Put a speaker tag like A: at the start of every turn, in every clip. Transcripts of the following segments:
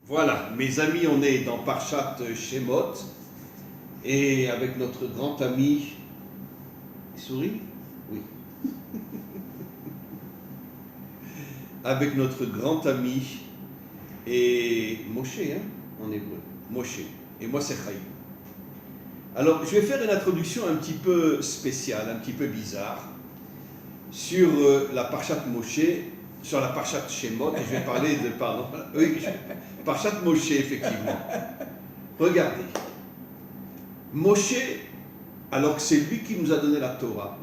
A: Voilà, mes amis, on est dans Parshat Shemot et avec notre grand ami. Il sourit? Oui. Avec notre grand ami et Moshe, en hébreu. Moshe. Et moi, c'est Chaim. Alors, je vais faire une introduction un petit peu spéciale, un petit peu bizarre, sur la Parshat Moshe, sur la Parshat Shemot, et je vais parler de, Parshat Moshe, effectivement. Regardez, Moshe, alors que c'est lui qui nous a donné la Torah,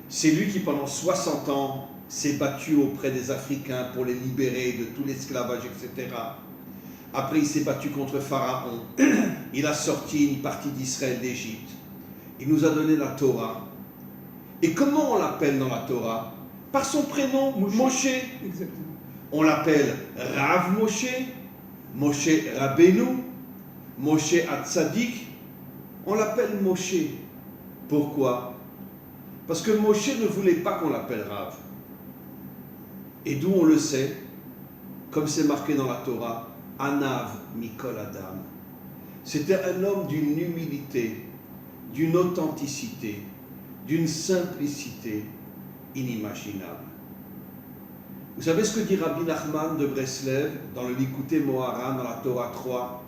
A: c'est lui qui pendant 60 ans s'est battu auprès des Africains pour les libérer de tout l'esclavage, etc. Après, il s'est battu contre Pharaon, il a sorti une partie d'Israël d'Égypte, il nous a donné la Torah. Et comment on l'appelle dans la Torah? Par son prénom, Moshe.
B: Exactement.
A: On l'appelle Rav Moshe, Moshe Rabbeinu, Moshe Hatzadik. On l'appelle Moshe. Pourquoi? Parce que Moshe ne voulait pas qu'on l'appelle Rav. Et d'où on le sait, comme c'est marqué dans la Torah, Anav Mikol Adam. C'était un homme d'une humilité, d'une authenticité, d'une simplicité inimaginable. Vous savez ce que dit Rabbi Nachman de Breslev dans le Likutei Moharan, dans la Torah 3?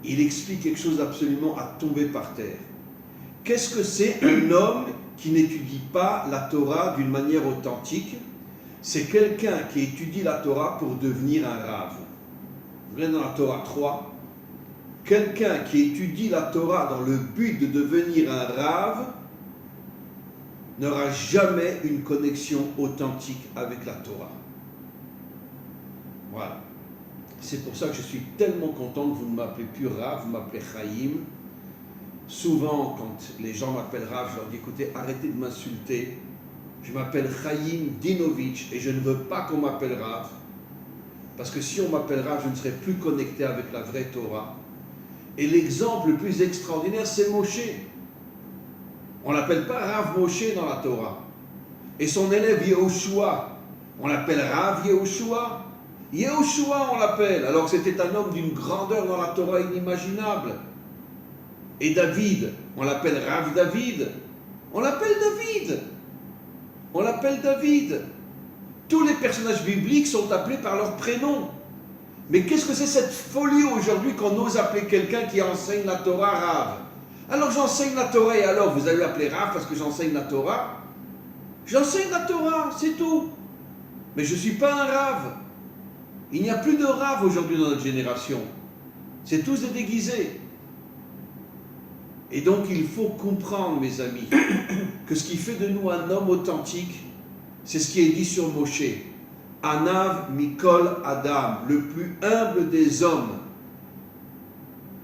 A: Il explique quelque chose d'absolument à tomber par terre. Qu'est-ce que c'est un homme qui n'étudie pas la Torah d'une manière authentique? C'est quelqu'un qui étudie la Torah pour devenir un rave. Vous voyez dans la Torah 3, quelqu'un qui étudie la Torah dans le but de devenir un rave n'aura jamais une connexion authentique avec la Torah. Voilà. C'est pour ça que je suis tellement content que vous ne m'appelez plus Rav, vous m'appelez Chaim. Souvent, quand les gens m'appellent Rav, je leur dis, écoutez, arrêtez de m'insulter. Je m'appelle Chaim Dinovitch et je ne veux pas qu'on m'appelle Rav. Parce que si on m'appelle Rav, je ne serai plus connecté avec la vraie Torah. Et l'exemple le plus extraordinaire, c'est Moshe. On ne l'appelle pas Rav Moshe dans la Torah. Et son élève Yehoshua, on l'appelle Rav Yehoshua. Yehoshua, on l'appelle, alors que c'était un homme d'une grandeur dans la Torah inimaginable. Et David, on l'appelle Rav David. On l'appelle David. On l'appelle David. Tous les personnages bibliques sont appelés par leur prénom. Mais qu'est-ce que c'est cette folie aujourd'hui qu'on ose appeler quelqu'un qui enseigne la Torah Rav? Alors j'enseigne la Torah et alors vous allez m'appeler Rav parce que j'enseigne la Torah? J'enseigne la Torah, c'est tout. Mais je ne suis pas un Rav. Il n'y a plus de Rav aujourd'hui dans notre génération. C'est tous des déguisés. Et donc il faut comprendre, mes amis, que ce qui fait de nous un homme authentique, c'est ce qui est dit sur Moshe. Anav Mikol Adam, le plus humble des hommes.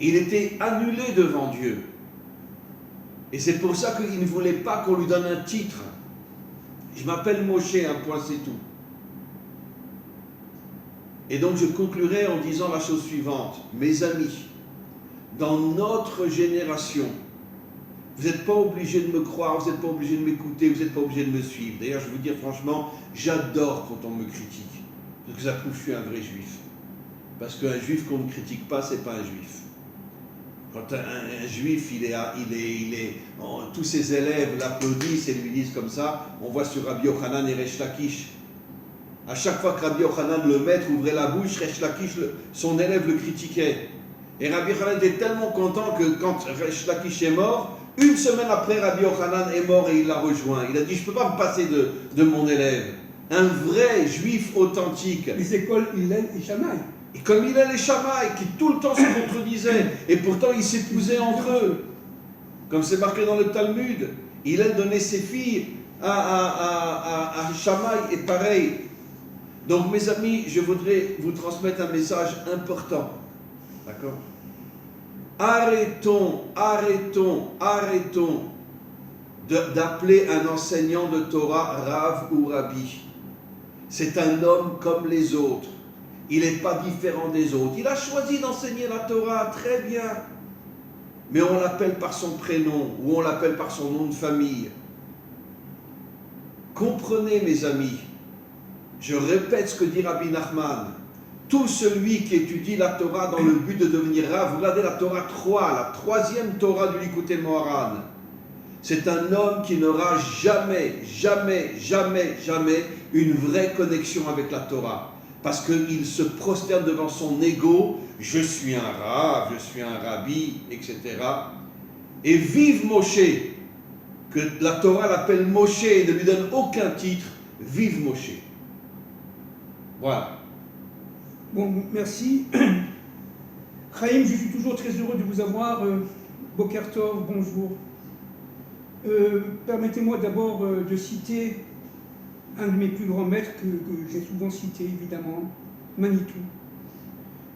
A: Il était annulé devant Dieu. Et c'est pour ça qu'il ne voulait pas qu'on lui donne un titre. Je m'appelle Moshe, un point c'est tout. Et donc je conclurai en disant la chose suivante. Mes amis, dans notre génération, vous n'êtes pas obligés de me croire, vous n'êtes pas obligés de m'écouter, vous n'êtes pas obligés de me suivre. D'ailleurs, je vais vous dire franchement, j'adore quand on me critique. Parce que ça prouve que je suis un vrai juif. Parce qu'un juif qu'on ne critique pas, c'est pas un juif. Quand un juif, tous ses élèves l'applaudissent et lui disent comme ça, on voit sur Rabbi Yochanan et Resh Lakish. À chaque fois que Rabbi Yochanan, le maître, ouvrait la bouche, Resh Lakish, son élève le critiquait. Et Rabbi Yochanan était tellement content que quand Resh Lakish est mort, une semaine après, Rabbi Yochanan est mort et il l'a rejoint. Il a dit, je ne peux pas me passer de mon élève. Un vrai juif authentique.
B: Les écoles Hillel et Shammai.
A: Et comme Hillel et Shammai, qui tout le temps se contredisaient, et pourtant ils s'épousaient entre eux. Comme c'est marqué dans le Talmud, Hillel donnait ses filles à Shammai, et pareil. Donc mes amis, je voudrais vous transmettre un message important. D'accord? Arrêtons d'appeler un enseignant de Torah Rav ou Rabbi. C'est un homme comme les autres. Il n'est pas différent des autres. Il a choisi d'enseigner la Torah, très bien. Mais on l'appelle par son prénom ou on l'appelle par son nom de famille. Comprenez, mes amis, je répète ce que dit Rabbi Nachman. tout celui qui étudie la Torah dans le but de devenir Rav, regardez la Torah 3, la troisième Torah du Likutei Moharan. C'est un homme qui n'aura jamais une vraie connexion avec la Torah. Parce qu'il se prosterne devant son ego, je suis un Rav, je suis un Rabbi, etc. Et vive Moshe, que la Torah l'appelle Moshe et ne lui donne aucun titre, vive Moshe. Voilà.
B: Bon, merci. Chaim, je suis toujours très heureux de vous avoir. Boker Tov, bonjour. Permettez-moi d'abord de citer un de mes plus grands maîtres que j'ai souvent cité, évidemment, Manitou.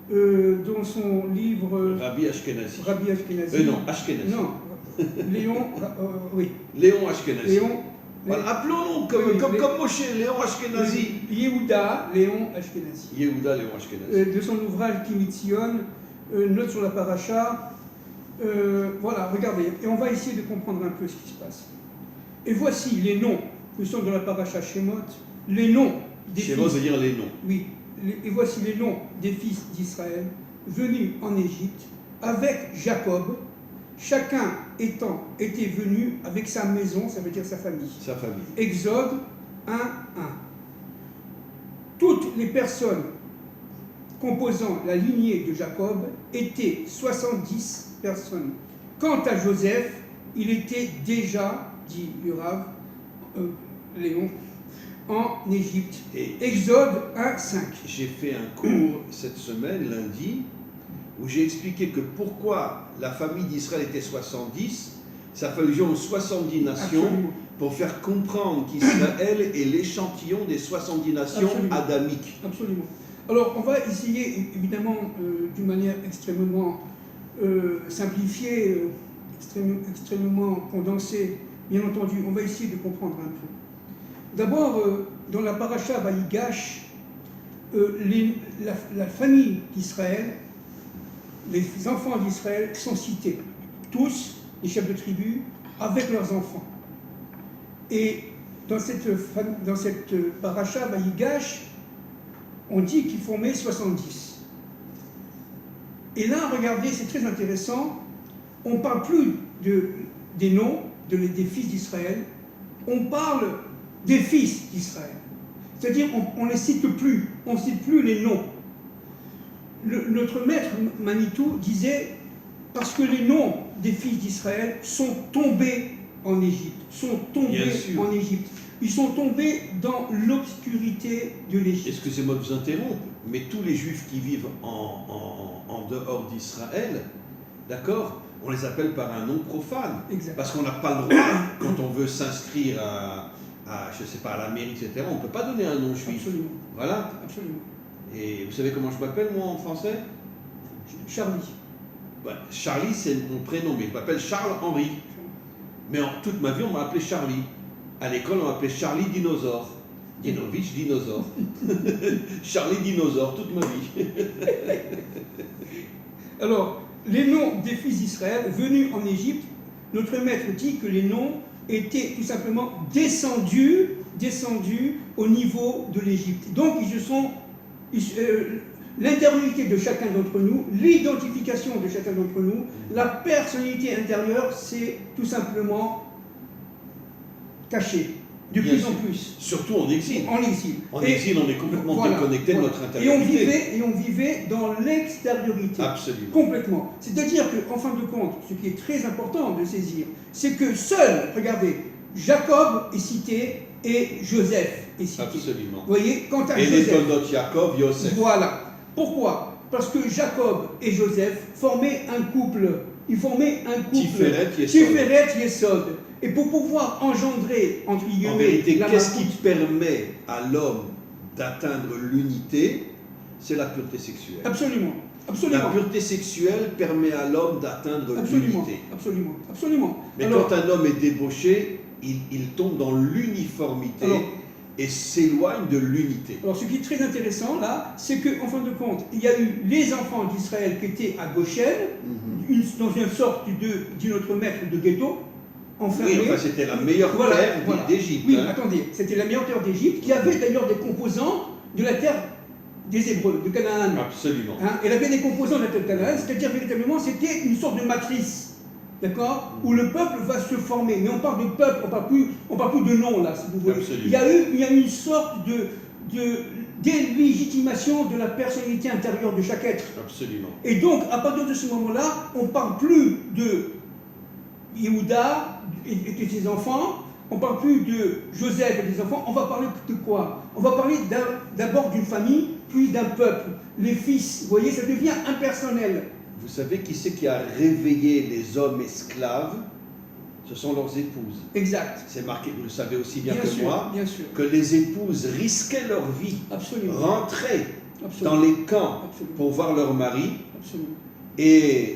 B: Dans son livre...
A: Rabbi Ashkenazi.
B: Rabbi Ashkenazi.
A: Non, Ashkenazi.
B: Non, Léon... oui.
A: Léon Ashkenazi.
B: Léon...
A: Voilà, appelons-le comme Moshe, Léon Ashkenazi.
B: Yehuda, Léon Ashkenazi.
A: Yehuda, Léon Ashkenazi.
B: De son ouvrage Kimitzion, note sur la paracha. Voilà, regardez, et on va essayer de comprendre un peu ce qui se passe. Et voici les noms que sont dans la paracha Shemot, les noms des
A: Shemot
B: fils.
A: veut dire les noms.
B: Oui, et voici les noms des fils d'Israël venus en Égypte avec Jacob, chacun était venu avec sa maison, ça veut dire sa famille.
A: Sa famille.
B: Exode 1:1. Toutes les personnes composant la lignée de Jacob étaient 70 personnes. Quant à Joseph, il était déjà, dit Urav, Léon, en Égypte.
A: Et
B: Exode 1:5.
A: j'ai fait un cours cette semaine, lundi, où j'ai expliqué que pourquoi la famille d'Israël était 70, ça fait allusion aux 70 nations,
B: Absolument.
A: pour faire comprendre qu'Israël est l'échantillon des 70 nations
B: Absolument.
A: adamiques.
B: Absolument. Alors, on va essayer, évidemment, d'une manière extrêmement simplifiée, extrêmement condensée, bien entendu, on va essayer de comprendre un peu. D'abord, dans la paracha Vayigash, la famille d'Israël, les enfants d'Israël sont cités, tous les chefs de tribu, avec leurs enfants. Et dans cette paracha Vayigash, on dit qu'ils formaient 70. Et là, regardez, c'est très intéressant, on ne parle plus des noms des fils d'Israël, on parle des fils d'Israël. C'est-à-dire, on ne les cite plus, on ne cite plus les noms. Notre maître Manitou disait, parce que les noms des fils d'Israël sont tombés en Égypte, en Égypte. Ils sont tombés dans l'obscurité de l'Égypte.
A: Excusez-moi de vous interrompre, mais tous les juifs qui vivent en dehors d'Israël, d'accord, on les appelle par un nom profane.
B: Exact.
A: Parce qu'on n'a pas le droit, quand on veut s'inscrire je sais pas, à la mairie, etc., on ne peut pas donner un nom juif.
B: Absolument.
A: Voilà.
B: Absolument.
A: Et vous savez comment je m'appelle, moi, en français?
B: Charlie.
A: Ouais, Charlie, c'est mon prénom, mais je m'appelle Charles-Henri. Mais toute ma vie, on m'a appelé Charlie. À l'école, on m'appelait Charlie Dinosaure. Dinovitch, dinosaure. Charlie Dinosaure, toute ma vie.
B: Alors, les noms des fils d'Israël venus en Égypte, notre maître dit que les noms étaient tout simplement descendus au niveau de l'Égypte. Donc, l'intériorité de chacun d'entre nous, l'identification de chacun d'entre nous, la personnalité intérieure, c'est tout simplement caché, de
A: Bien
B: plus
A: sûr.
B: en plus.
A: Surtout en exil.
B: En exil.
A: En exil, on est complètement
B: voilà,
A: déconnecté
B: voilà.
A: de notre intériorité.
B: Et on vivait dans l'extériorité.
A: Absolument.
B: Complètement. C'est-à-dire qu'en fin de compte, ce qui est très important de saisir, c'est que seul, regardez, Jacob est cité et Joseph est cité.
A: Absolument.
B: Vous voyez, quant à
A: Et les
B: Joseph.
A: Toldot Yaakov, Yosef.
B: Voilà. Pourquoi? Parce que Jacob et Joseph formaient un couple. Ils formaient un couple. Tiferet Yesod. Et pour pouvoir engendrer, entre guillemets,
A: en vérité,
B: la
A: qu'est-ce qui
B: malchoute,
A: permet à l'homme d'atteindre l'unité? C'est la pureté sexuelle.
B: Absolument. Absolument.
A: La pureté sexuelle permet à l'homme d'atteindre l'unité.
B: Absolument. Absolument.
A: Mais
B: Alors,
A: quand un homme est débauché, il tombe dans l'uniformité et s'éloigne de l'unité.
B: Alors, ce qui est très intéressant là, c'est qu'en fin de compte, il y a eu les enfants d'Israël qui étaient à Goshen, dans une sorte de notre maître de ghetto, enfermés.
A: Oui, enfin, c'était la meilleure terre d'Égypte.
B: Oui,
A: hein.
B: attendez, c'était la meilleure terre d'Égypte, qui avait d'ailleurs des composants de la terre des Hébreux, de Canaan.
A: Absolument.
B: Hein, elle avait des composants de la terre de Canaan, c'est-à-dire véritablement c'était une sorte de matrice, d'accord, où le peuple va se former. Mais on parle de peuple, on parle plus de nom là, si vous voulez.
A: Absolument.
B: Il y a eu une sorte de délégitimation de la personnalité intérieure de chaque être.
A: Absolument.
B: Et donc, à partir de ce moment-là, on ne parle plus de Yehuda et de ses enfants, on ne parle plus de Joseph et des enfants, on va parler de quoi? On va parler d'abord d'une famille, puis d'un peuple. Les fils, vous voyez, ça devient impersonnel.
A: Vous savez qui c'est qui a réveillé les hommes esclaves? Ce sont leurs épouses.
B: Exact.
A: C'est marqué, vous le savez aussi bien,
B: Bien
A: que
B: sûr,
A: moi,
B: bien sûr.
A: que les épouses risquaient leur vie,
B: Absolument.
A: rentraient
B: Absolument.
A: dans les camps
B: Absolument.
A: pour voir leur mari,
B: Absolument.
A: et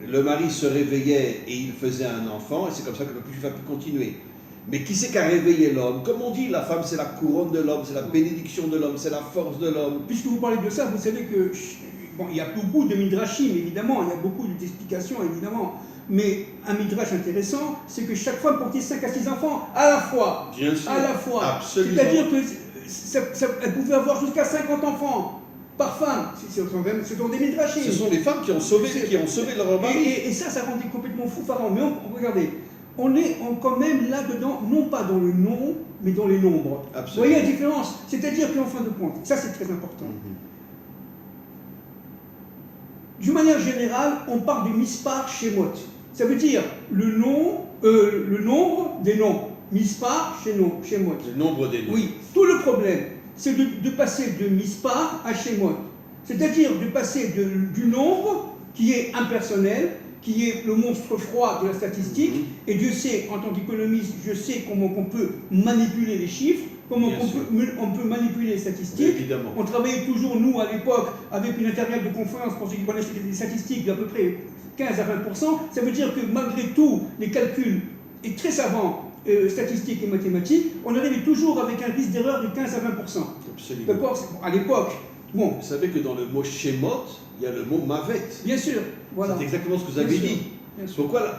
A: le mari se réveillait et il faisait un enfant, et c'est comme ça que le juif a pu continuer. Mais qui c'est qui a réveillé l'homme? Comme on dit, la femme c'est la couronne de l'homme, c'est la bénédiction de l'homme, c'est la force de l'homme.
B: Puisque vous parlez de ça, vous savez que, bon, il y a beaucoup de midrashim, évidemment, il y a beaucoup d'explications, évidemment, mais un midrash intéressant, c'est que chaque femme portait 5 à 6 enfants à la fois.
A: Bien sûr.
B: À la fois.
A: Absolument.
B: C'est-à-dire qu'elle pouvait avoir jusqu'à 50 enfants par femme. Ce sont des midrashim.
A: Ce sont les femmes qui ont sauvé leur mari.
B: Et ça rendait complètement fou Pharaon. Mais regardez, on est quand même là-dedans, non pas dans le nom, mais dans les nombres.
A: Absolument.
B: Vous voyez la différence? C'est-à-dire qu'en fin de compte, ça c'est très important. D'une manière générale, on parle de mispar shemot. Ça veut dire le nombre des noms. Mispar shemot.
A: Le nombre des noms.
B: Oui, tout le problème, c'est de passer de mispar à shemot. C'est-à-dire de passer du nombre qui est impersonnel, qui est le monstre froid de la statistique, et Dieu sait, en tant qu'économiste, je sais comment on peut manipuler les chiffres, comment on peut manipuler les statistiques.
A: Évidemment.
B: On travaillait toujours, nous, à l'époque, avec une interview de conférence, pour ceux qui connaissent les statistiques, d'à peu près 15 à 20%. Ça veut dire que malgré tout, les calculs et très savants, statistiques et mathématiques, on arrivait toujours avec un risque d'erreur de 15 à 20%.
A: Absolument.
B: D'accord? À l'époque, bon.
A: Vous savez que dans le mot Shemot, il y a le mot Mavet.
B: Bien sûr, voilà.
A: C'est exactement ce que vous avez dit. Pourquoi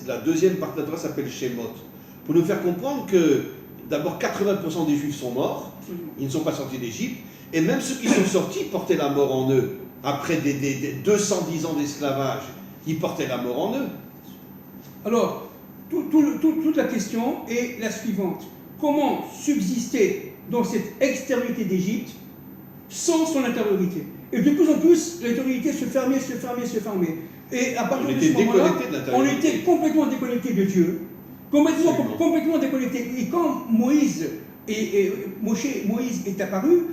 A: la deuxième partie de la Torah s'appelle Shemot? Pour nous faire comprendre que d'abord 80% des Juifs sont morts,
B: Absolument.
A: Ils ne sont pas sortis d'Égypte, et même ceux qui sont sortis portaient la mort en eux. Après des 210 ans d'esclavage, ils portaient la mort en eux.
B: Alors, toute la question est la suivante. Comment subsister dans cette extériorité d'Égypte sans son intériorité? Et de plus en plus, l'intériorité se fermait. Et à partir de ce moment-là, on était complètement déconnecté de Dieu, complètement déconnecté. Et quand Moïse est apparu,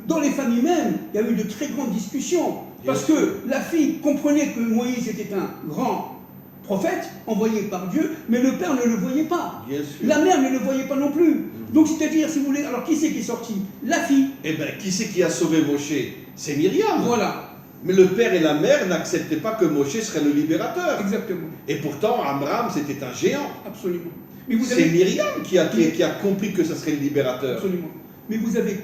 B: dans les familles même, il y a eu de très grandes discussions. Parce que la fille comprenait que Moïse était un grand prophète envoyé par Dieu, mais le père ne le voyait pas. La mère ne le voyait pas non plus. Donc c'est-à-dire, si vous voulez, alors qui c'est qui est sorti? La fille.
A: Eh bien, qui c'est qui a sauvé Moshe? C'est Myriam.
B: Voilà.
A: Mais le père et la mère n'acceptaient pas que Moshe serait le libérateur.
B: Exactement.
A: Et pourtant, Amram, c'était un géant.
B: Absolument.
A: C'est Myriam qui a compris que ce serait le libérateur.
B: Absolument. Mais vous avez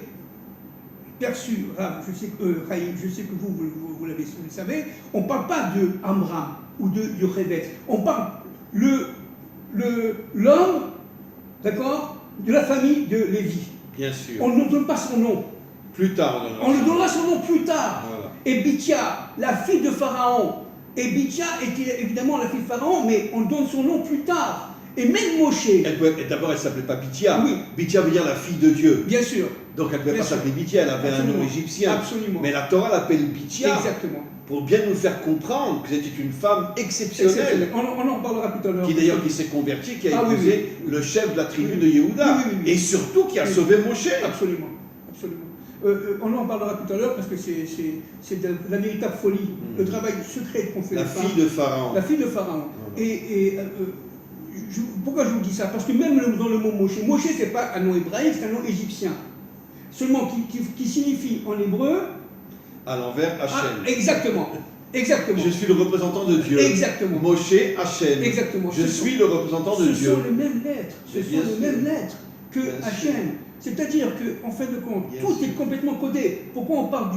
B: perçu, je sais que vous le savez, on ne parle pas de Amram ou de Yocheved. On parle l'homme, d'accord, de la famille de Lévi.
A: Bien sûr.
B: On ne donne pas son nom.
A: Plus tard,
B: on lui donnera son nom plus tard.
A: Voilà.
B: Et Bithia, la fille de Pharaon. Et Bithia était évidemment la fille de Pharaon, mais on donne son nom plus tard. Et même Moshe.
A: D'abord, elle ne s'appelait pas Bithia.
B: Oui.
A: Bithia veut dire la fille de Dieu.
B: Bien sûr.
A: Donc elle ne pouvait pas s'appeler Bithia, elle avait un nom égyptien.
B: Absolument.
A: Mais la Torah l'appelle Bithia.
B: Exactement.
A: Pour bien nous faire comprendre que c'était une femme exceptionnelle.
B: On en parlera tout à l'heure.
A: Qui d'ailleurs s'est convertie, qui a épousé le chef de la tribu de Yehuda. Et surtout qui a sauvé Moshe.
B: Absolument. On en parlera tout à l'heure parce que c'est de la véritable folie, le travail secret qu'on fait.
A: La fille de Pharaon.
B: La fille de Pharaon. Pourquoi je vous dis ça? Parce que même dans le mot Moshe, Moshe c'est pas un nom hébraïque, c'est un nom égyptien. Seulement qui signifie en hébreu.
A: À l'envers, Hachem.
B: Exactement.
A: Je suis le représentant de Dieu.
B: Exactement.
A: Moshe, Hachem.
B: Exactement.
A: Je suis le représentant de Dieu.
B: Ce sont les mêmes lettres. Ce sont les mêmes lettres que Hachem. C'est-à-dire qu'en fin de compte, tout est complètement codé. Pourquoi on parle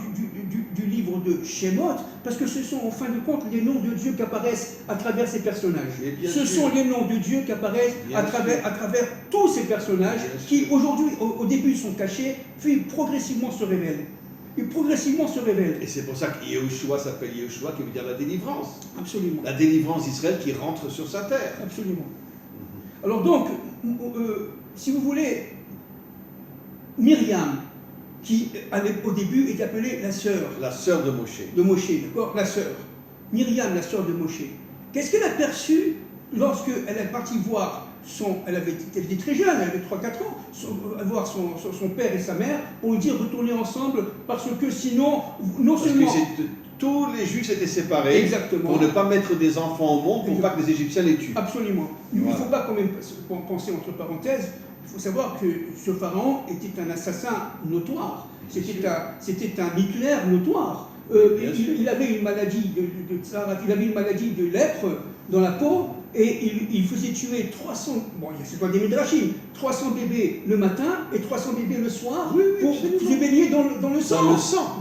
B: du livre de Shemot, parce que ce sont en fin de compte les noms de Dieu qui apparaissent à travers ces personnages. Ce sont les noms de Dieu qui apparaissent à travers tous ces personnages qui aujourd'hui, au début, sont cachés, puis progressivement se révèlent. Et progressivement se révèlent.
A: Et c'est pour ça que Yehoshua s'appelle Yehoshua, qui veut dire la délivrance.
B: Absolument.
A: La délivrance d'Israël qui rentre sur sa terre.
B: Absolument. Alors donc, si vous voulez, Myriam, qui au début est appelée la sœur.
A: La sœur de Moshe.
B: De Moshe, d'accord? La sœur. Myriam, la sœur de Moshe. Qu'est-ce qu'elle a perçu lorsqu'elle est partie voir elle était très jeune, elle avait 3-4 ans, voir son père et sa mère pour lui dire retournez ensemble parce que sinon, non seulement...
A: Tous les Juifs s'étaient séparés.
B: Exactement.
A: Pour ne pas mettre des enfants au monde, pour pas que les Égyptiens les tuent.
B: Absolument. Il ne faut pas quand même penser entre parenthèses, il faut savoir que ce pharaon était un assassin notoire. C'était un Hitler notoire. Il avait une maladie de lèpre dans la peau et il faisait tuer 300, bon, c'est pas des midrashim, 300 bébés le matin et 300 bébés le soir pour se baigner dans le sang.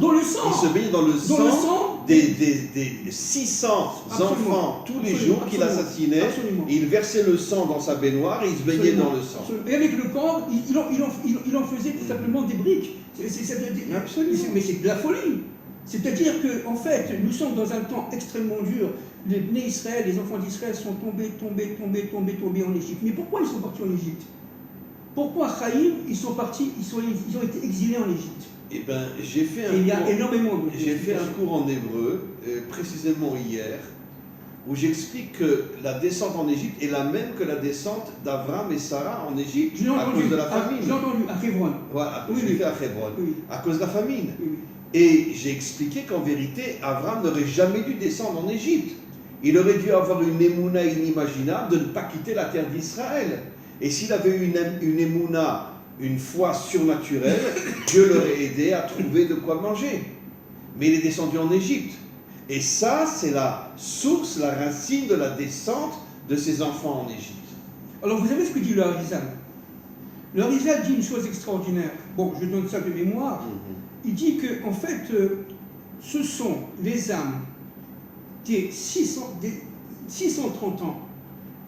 B: Dans le sang.
A: Il se baignait dans le sang des 600 enfants tous les jours qu'il assassinait. Et il versait le sang dans sa baignoire et il se baignait dans le sang.
B: Et avec le corps, il en faisait tout simplement des briques. Mais c'est de la folie. C'est-à-dire qu'en fait, nous sommes dans un temps extrêmement dur. Les Bnei Israël, les enfants d'Israël sont tombés en Égypte. Mais pourquoi ils sont partis en Égypte? Pourquoi Chaïm, ils ont été exilés en Égypte?
A: Eh bien, j'ai fait un cours en hébreu, précisément hier, où j'explique que la descente en Égypte est la même que la descente d'Abraham et Sarah en Égypte à cause de la famine.
B: J'ai entendu, à Hebron.
A: Voilà, je l'ai fait à Hebron, à cause de la famine.
B: Oui.
A: Et j'ai expliqué qu'en vérité, Abraham n'aurait jamais dû descendre en Égypte. Il aurait dû avoir une émouna inimaginable de ne pas quitter la terre d'Israël. Et s'il avait eu une émouna, une foi surnaturelle, Dieu l'aurait aidé à trouver de quoi manger. Mais il est descendu en Égypte. Et ça, c'est la source, la racine de la descente de ses enfants en Égypte.
B: Alors vous savez ce que dit le Harizal? Le Harizal dit une chose extraordinaire. Bon, je donne ça de mémoire. Il dit que, en fait, ce sont les âmes des 630 ans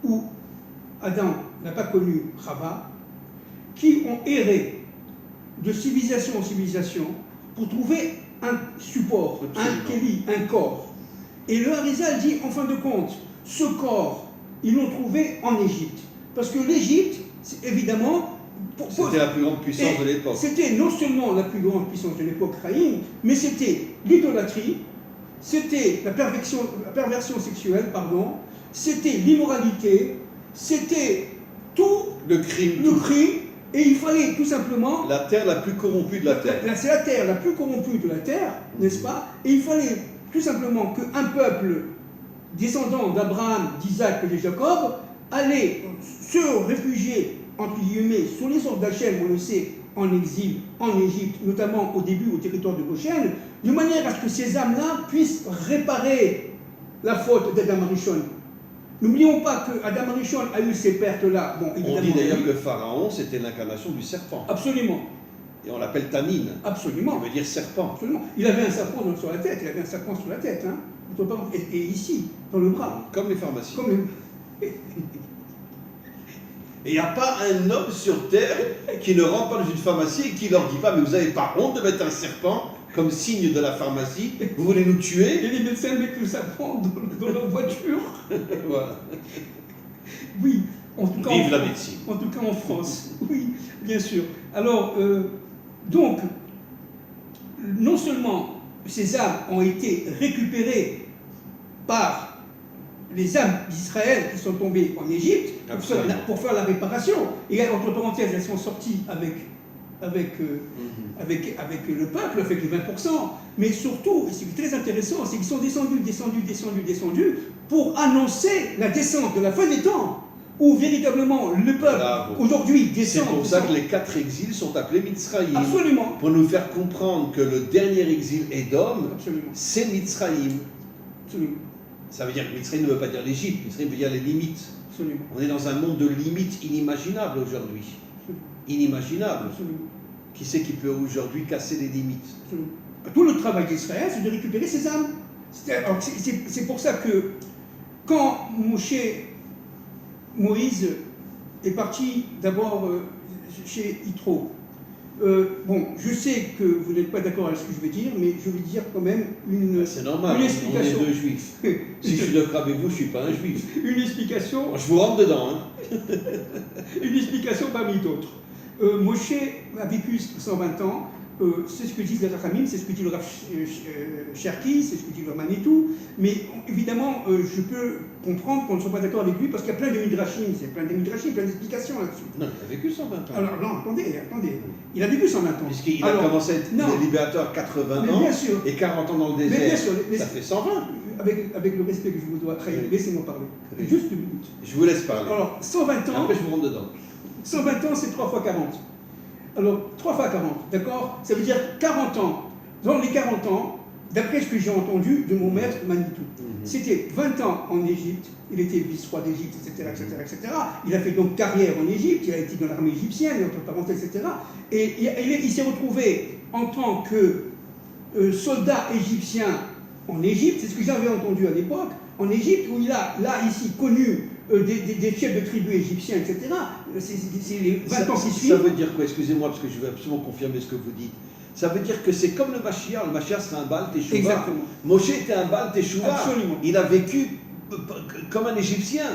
B: où Adam n'a pas connu Chava, qui ont erré de civilisation en civilisation pour trouver un support, un kéli, un corps. Et le Harizal dit, en fin de compte, ce corps, ils l'ont trouvé en Égypte. Parce que l'Égypte, évidemment...
A: C'était la plus grande puissance de l'époque.
B: C'était non seulement la plus grande puissance de l'époque Chaïm, mais c'était l'idolâtrie, c'était la perversion sexuelle, c'était l'immoralité, c'était tout
A: le crime,
B: et il fallait tout simplement...
A: La terre la plus corrompue de la terre.
B: C'est la terre la plus corrompue de la terre, n'est-ce pas? Et il fallait tout simplement qu'un peuple descendant d'Abraham, d'Isaac et de Jacob allait se réfugier entre guillemets, sur les ordres d'Hachem, on le sait, en exil, en Égypte, notamment au début au territoire de Goshen, de manière à ce que ces âmes-là puissent réparer la faute d'Adam Arishon. N'oublions pas que Adam Arishon a eu ces pertes-là. Bon,
A: on dit d'ailleurs que Pharaon, c'était l'incarnation du serpent.
B: Absolument.
A: Et on l'appelle Tanine.
B: Absolument.
A: Ça veut dire serpent.
B: Absolument. Il avait un serpent sur la tête, hein. Et ici, dans le bras.
A: Comme les pharmacies.
B: Et
A: il n'y a pas un homme sur terre qui ne rentre pas dans une pharmacie et qui leur dit pas mais vous n'avez pas honte de mettre un serpent comme signe de la pharmacie, vous voulez nous tuer?
B: Et les médecins mettent le serpent dans leur voiture.
A: Voilà.
B: Oui, en tout cas.
A: Vive la médecine.
B: En tout cas en France. Oui, bien sûr. Alors, donc, non seulement ces âmes ont été récupérées par les âmes d'Israël qui sont tombées en Égypte pour faire la réparation. Et entre parenthèses, elles sont sorties avec le peuple, avec les 20%. Mais surtout, et c'est très intéressant, c'est qu'ils sont descendus pour annoncer la descente de la fin des temps, où véritablement le peuple aujourd'hui descend.
A: C'est pour ça que les 4 exils sont appelés Mitzrayim.
B: Absolument.
A: Pour nous faire comprendre que le dernier exil Édom, c'est Mitzrayim.
B: Absolument.
A: Ça veut dire que Mitzrayim ne veut pas dire l'Égypte, Mitzrayim veut dire les limites.
B: Absolument.
A: On est dans un monde de limites inimaginables aujourd'hui. Inimaginable.
B: Absolument.
A: Qui c'est qui peut aujourd'hui casser les limites?
B: Absolument. tout le travail d'Israël, c'est de récupérer ces âmes. C'est pour ça que quand Moïse est parti d'abord chez Yitro, bon, je sais que vous n'êtes pas d'accord avec ce que je vais dire, mais je vais dire quand même
A: c'est normal,
B: une explication.
A: On est deux juifs. Si je suis d'accord avec vous, je ne suis pas un juif.
B: Une explication.
A: Je vous rentre dedans. Hein.
B: Une explication parmi d'autres. Moshe a vécu 120 ans. C'est ce que disent les Rachamim, c'est ce que dit le Rav Cherki, c'est ce que dit le Manitou, mais évidemment, je peux comprendre qu'on ne soit pas d'accord avec lui parce qu'il y a plein de midrashim, plein d'explications là-dessus.
A: Non, il a vécu 120 ans.
B: Alors, non, attendez, il a vécu 120 ans.
A: Puisqu'il a commencé à être libérateur à 80 ans,
B: bien sûr.
A: Et 40 ans dans le désert, bien sûr, ça fait 120.
B: Avec le respect que je vous dois, laissez-moi parler. Juste une minute.
A: Je vous laisse parler.
B: Alors, 120 ans.
A: Et après, je vous rentre dedans.
B: 120 ans, c'est 3 fois 40. Alors, 3 fois 40, d'accord? Ça veut dire 40 ans. Dans les 40 ans, d'après ce que j'ai entendu de mon maître Manitou, c'était 20 ans en Égypte, il était vice-roi d'Égypte, etc., etc. Il a fait donc carrière en Égypte, il a été dans l'armée égyptienne, entre parenthèses, etc. Et il s'est retrouvé en tant que soldat égyptien en Égypte, c'est ce que j'avais entendu à l'époque, en Égypte, où il a, là, ici, connu des chefs de tribus égyptiens, etc. C'est les 20 ans qui suivent.
A: Ça veut dire quoi? Excusez-moi, parce que je veux absolument confirmer ce que vous dites. Ça veut dire que c'est comme le Mashiach. Le Mashiach, c'est un Baal Teshuvah.
B: Exactement.
A: Moshe était un Baal Teshuvah.
B: Absolument.
A: Il a vécu comme un Égyptien.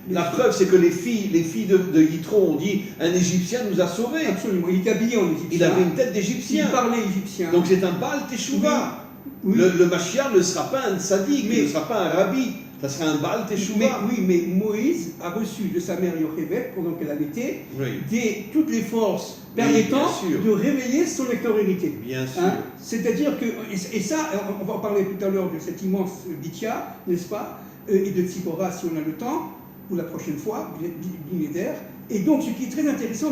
A: La preuve, c'est que les filles de Yitro ont dit « Un Égyptien nous a sauvés ».
B: Absolument. Il était habillé en égyptien.
A: Il avait une tête d'Égyptien.
B: Il parlait égyptien.
A: Donc c'est un Baal Teshuvah. Oui. Le Mashiach ne sera pas un tzaddik, il ne sera pas un rabbi. Ça serait un Baal Teshuvah.
B: Oui, mais Moïse a reçu de sa mère Yocheved, pendant qu'elle allaitait, toutes les forces permettant de réveiller son lecteur hérité.
A: Bien sûr.
B: Hein? C'est-à-dire que, et ça, on va en parler tout à l'heure de cet immense Bithia, n'est-ce pas, et de Tzipora si on a le temps, ou la prochaine fois, Binéder. Et donc, ce qui est très intéressant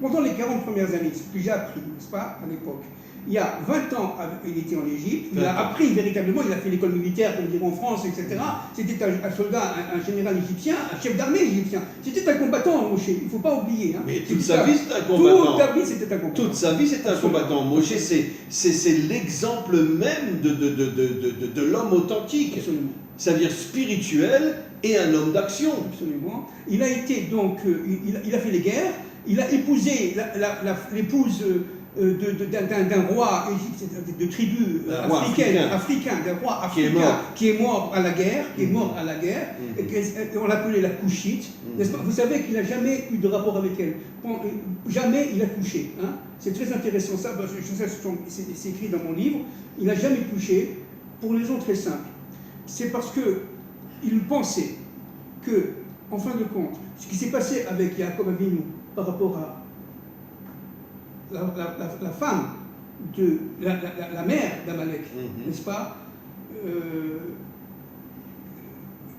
B: pendant les 40 premières années, ce que j'ai appris, n'est-ce pas, à l'époque, il y a 20 ans, il était en Égypte, il a appris véritablement, il a fait l'école militaire, comme dirait en France, etc. C'était un soldat, un général égyptien, un chef d'armée égyptien. C'était un combattant, Moshe, il ne faut pas oublier. Hein.
A: Mais toute sa vie, c'était un combattant.
B: Toute sa vie, c'était un combattant.
A: Toute sa vie, c'était un combattant. Moshe, c'est l'exemple même de l'homme authentique.
B: Absolument.
A: C'est-à-dire spirituel et un homme d'action.
B: Absolument. Il a été donc, il a fait les guerres, il a épousé l'épouse d'un roi égyptien, de tribu africain, d'un roi africain qui est mort à la guerre, et on l'appelait la Couchite. Vous savez qu'il n'a jamais eu de rapport avec elle. Jamais il a couché. Hein. C'est très intéressant ça, parce que c'est écrit dans mon livre. Il n'a jamais couché pour une raison très simple. C'est parce qu'il pensait que, en fin de compte, ce qui s'est passé avec Yaakov Avinu par rapport à la femme de la mère d'Amalek, n'est-ce pas,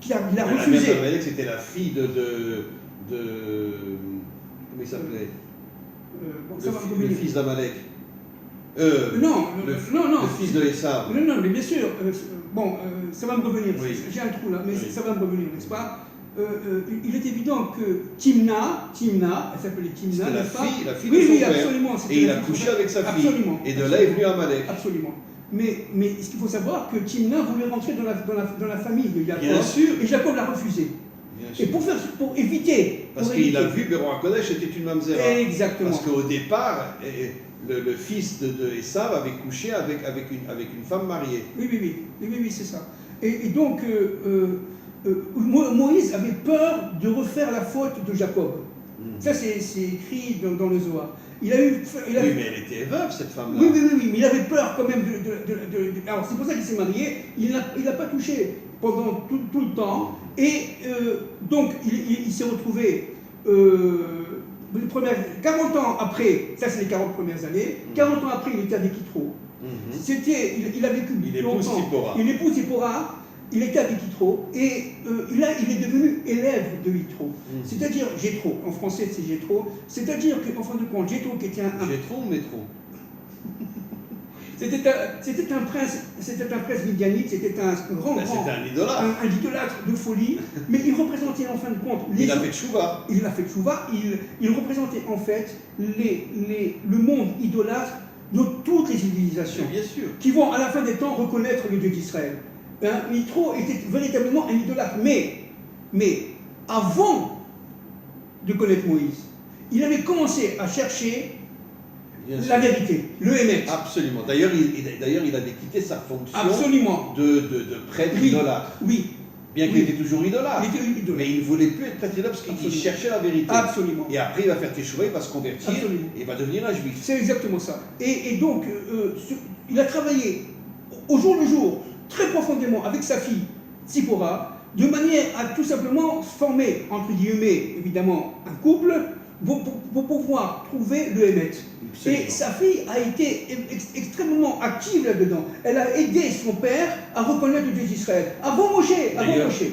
B: il a refusé.
A: La mère d'Amalek, c'était la fille de comment il s'appelait, le fils d'Amalek.
B: Non,
A: le fils de Esav.
B: Non, mais bien sûr. Ça va me revenir.
A: Oui.
B: J'ai un trou là, mais ça va me revenir, n'est-ce pas? Il est évident que Timna, elle s'appelait Timna,
A: la fille de son
B: oui,
A: père.
B: Absolument.
A: Et il a couché avec sa fille.
B: Absolument.
A: Et de là est venu Amalek.
B: Absolument. Mais ce qu'il faut savoir, que Timna voulait rentrer dans la famille de Jacob.
A: Bien sûr.
B: Et Jacob l'a refusé. Et pour éviter.
A: Parce qu'il a vu Béron Kodesh était une mamzera.
B: Exactement.
A: Parce qu'au départ, le fils de Esav avait couché avec une femme mariée.
B: Oui, c'est ça. Et donc, Moïse avait peur de refaire la faute de Jacob. Ça, c'est écrit dans le Zohar.
A: Oui, mais elle était veuve, cette femme-là.
B: Oui, mais il avait peur quand même alors, c'est pour ça qu'il s'est marié. Il n'a pas touché pendant tout le temps. Et donc, il s'est retrouvé 40 ans après, ça c'est les 40 premières années, 40 ans après, il était avec Yitro. Il a vécu longtemps. Il épouse Tzipora. Il était avec Yitro et il est devenu élève de Yitro. C'est-à-dire, Jéthro, en français c'est Jéthro, c'est-à-dire qu'en fin de compte, Jéthro qui était un...
A: Jéthro ou Métro?
B: C'était un prince midianite, c'était un grand...
A: C'était un idolâtre.
B: Un idolâtre de folie, mais il représentait en fin de compte...
A: Il a fait tchouva.
B: Il a fait tchouva, il représentait en fait le monde idolâtre de toutes les civilisations,
A: Bien sûr.
B: qui vont à la fin des temps reconnaître le Dieu d'Israël. Yitro était véritablement un idolâtre, mais avant de connaître Moïse, il avait commencé à chercher la vérité, le Hémet.
A: Absolument. D'ailleurs, il avait quitté sa fonction
B: Absolument.
A: de prêtre idolâtre.
B: Oui.
A: Bien qu'il était toujours idolâtre.
B: Il était idolâtre.
A: Mais il ne voulait plus être prêtre idolâtre parce qu'il cherchait la vérité.
B: Absolument.
A: Et après, il va faire teshuva, il va se convertir
B: Absolument.
A: et il va devenir un juif.
B: C'est exactement ça. Et donc, il a travaillé au jour le jour, très profondément, avec sa fille, Tzipora, de manière à tout simplement former, entre guillemets, évidemment, un couple, pour pouvoir trouver le Hémet. Et sa fille a été extrêmement active là-dedans. Elle a aidé son père à reconnaître le Dieu d'Israël. Avant Moshe.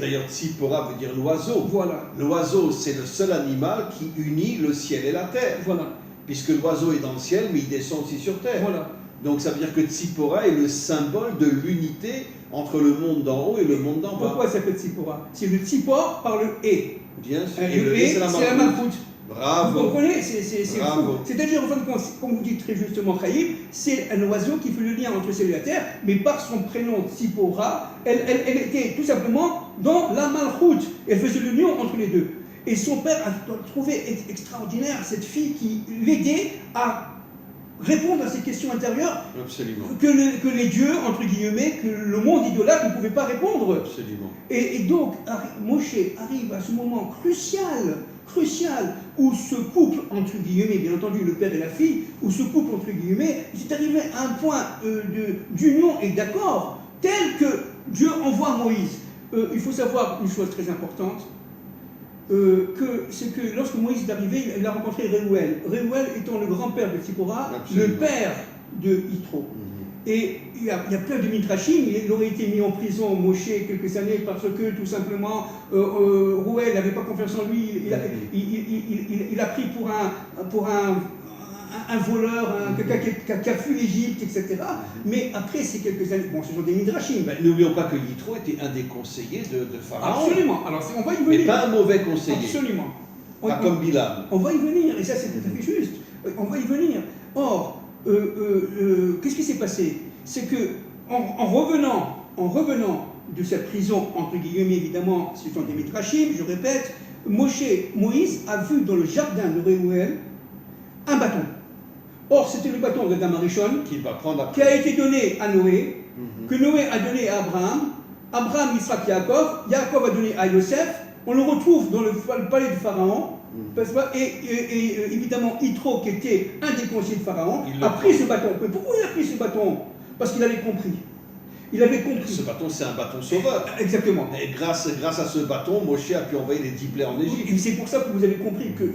A: D'ailleurs, Tzipora veut dire l'oiseau.
B: Voilà.
A: L'oiseau, c'est le seul animal qui unit le ciel et la terre.
B: Voilà.
A: Puisque l'oiseau est dans le ciel, mais il descend aussi sur terre.
B: Voilà.
A: Donc ça veut dire que Tzipora est le symbole de l'unité entre le monde d'en haut et le monde d'en bas.
B: Pourquoi ça s'appelle Tzipora? C'est le Tzipor par le E.
A: Bien sûr.
B: Et le E, c'est la malchoute.
A: Bravo.
B: Vous comprenez? C'est fou. C'est-à-dire, en fin de compte, comme vous dites très justement, Chaim, c'est un oiseau qui fait le lien entre le ciel et la terre, mais par son prénom Tzipora, elle était tout simplement dans la malchoute. Elle faisait le lien entre les deux. Et son père a trouvé extraordinaire cette fille qui l'aidait à répondre à ces questions intérieures.
A: Absolument.
B: Que les dieux, entre guillemets, que le monde idolâtre ne pouvait pas répondre.
A: Absolument.
B: Et donc, Moshe arrive à ce moment crucial, où ce couple, entre guillemets, bien entendu, le père et la fille, où ce couple, entre guillemets, est arrivé à un point d'union et d'accord, tel que Dieu envoie Moïse. Il faut savoir une chose très importante, c'est que lorsque Moïse est arrivé, il a rencontré Réuel. Réuel étant le grand-père de Tzipora, le père de Yitro. Et il y a plein de midrashim. Il aurait été mis en prison, Moshe, quelques années, parce que tout simplement, Réuel n'avait pas confiance en lui. Il a pris pour un voleur, quelqu'un qui a fui l'Égypte, etc. Mais après ces quelques années, bon, ce sont des midrashim.
A: N'oublions pas que Yitro était un des conseillers de Pharaon.
B: Absolument. Alors, on va y venir.
A: Mais pas un mauvais conseiller.
B: Absolument.
A: Pas comme Bilam.
B: On va y venir, et ça c'est tout à fait juste. On va y venir. Or, qu'est-ce qui s'est passé? C'est que en revenant de cette prison, entre guillemets, évidemment, ce sont des midrashim, je répète, Moïse a vu dans le jardin de Réuel un bâton. Or, c'était le bâton de Adam Arishon qui a été donné à Noé, que Noé a donné à Abraham, Isaac, Yaakov a donné à Yosef. On le retrouve dans le palais de Pharaon. Et évidemment, Yitro, qui était un des conseillers de Pharaon, a pris ce bâton. Mais pourquoi il a pris ce bâton? Parce qu'il avait compris. Il avait compris.
A: Ce bâton, c'est un bâton sauveur.
B: Exactement.
A: Et grâce à ce bâton, Moshe a pu envoyer les 10 plaies en Égypte.
B: Et c'est pour ça que vous avez compris que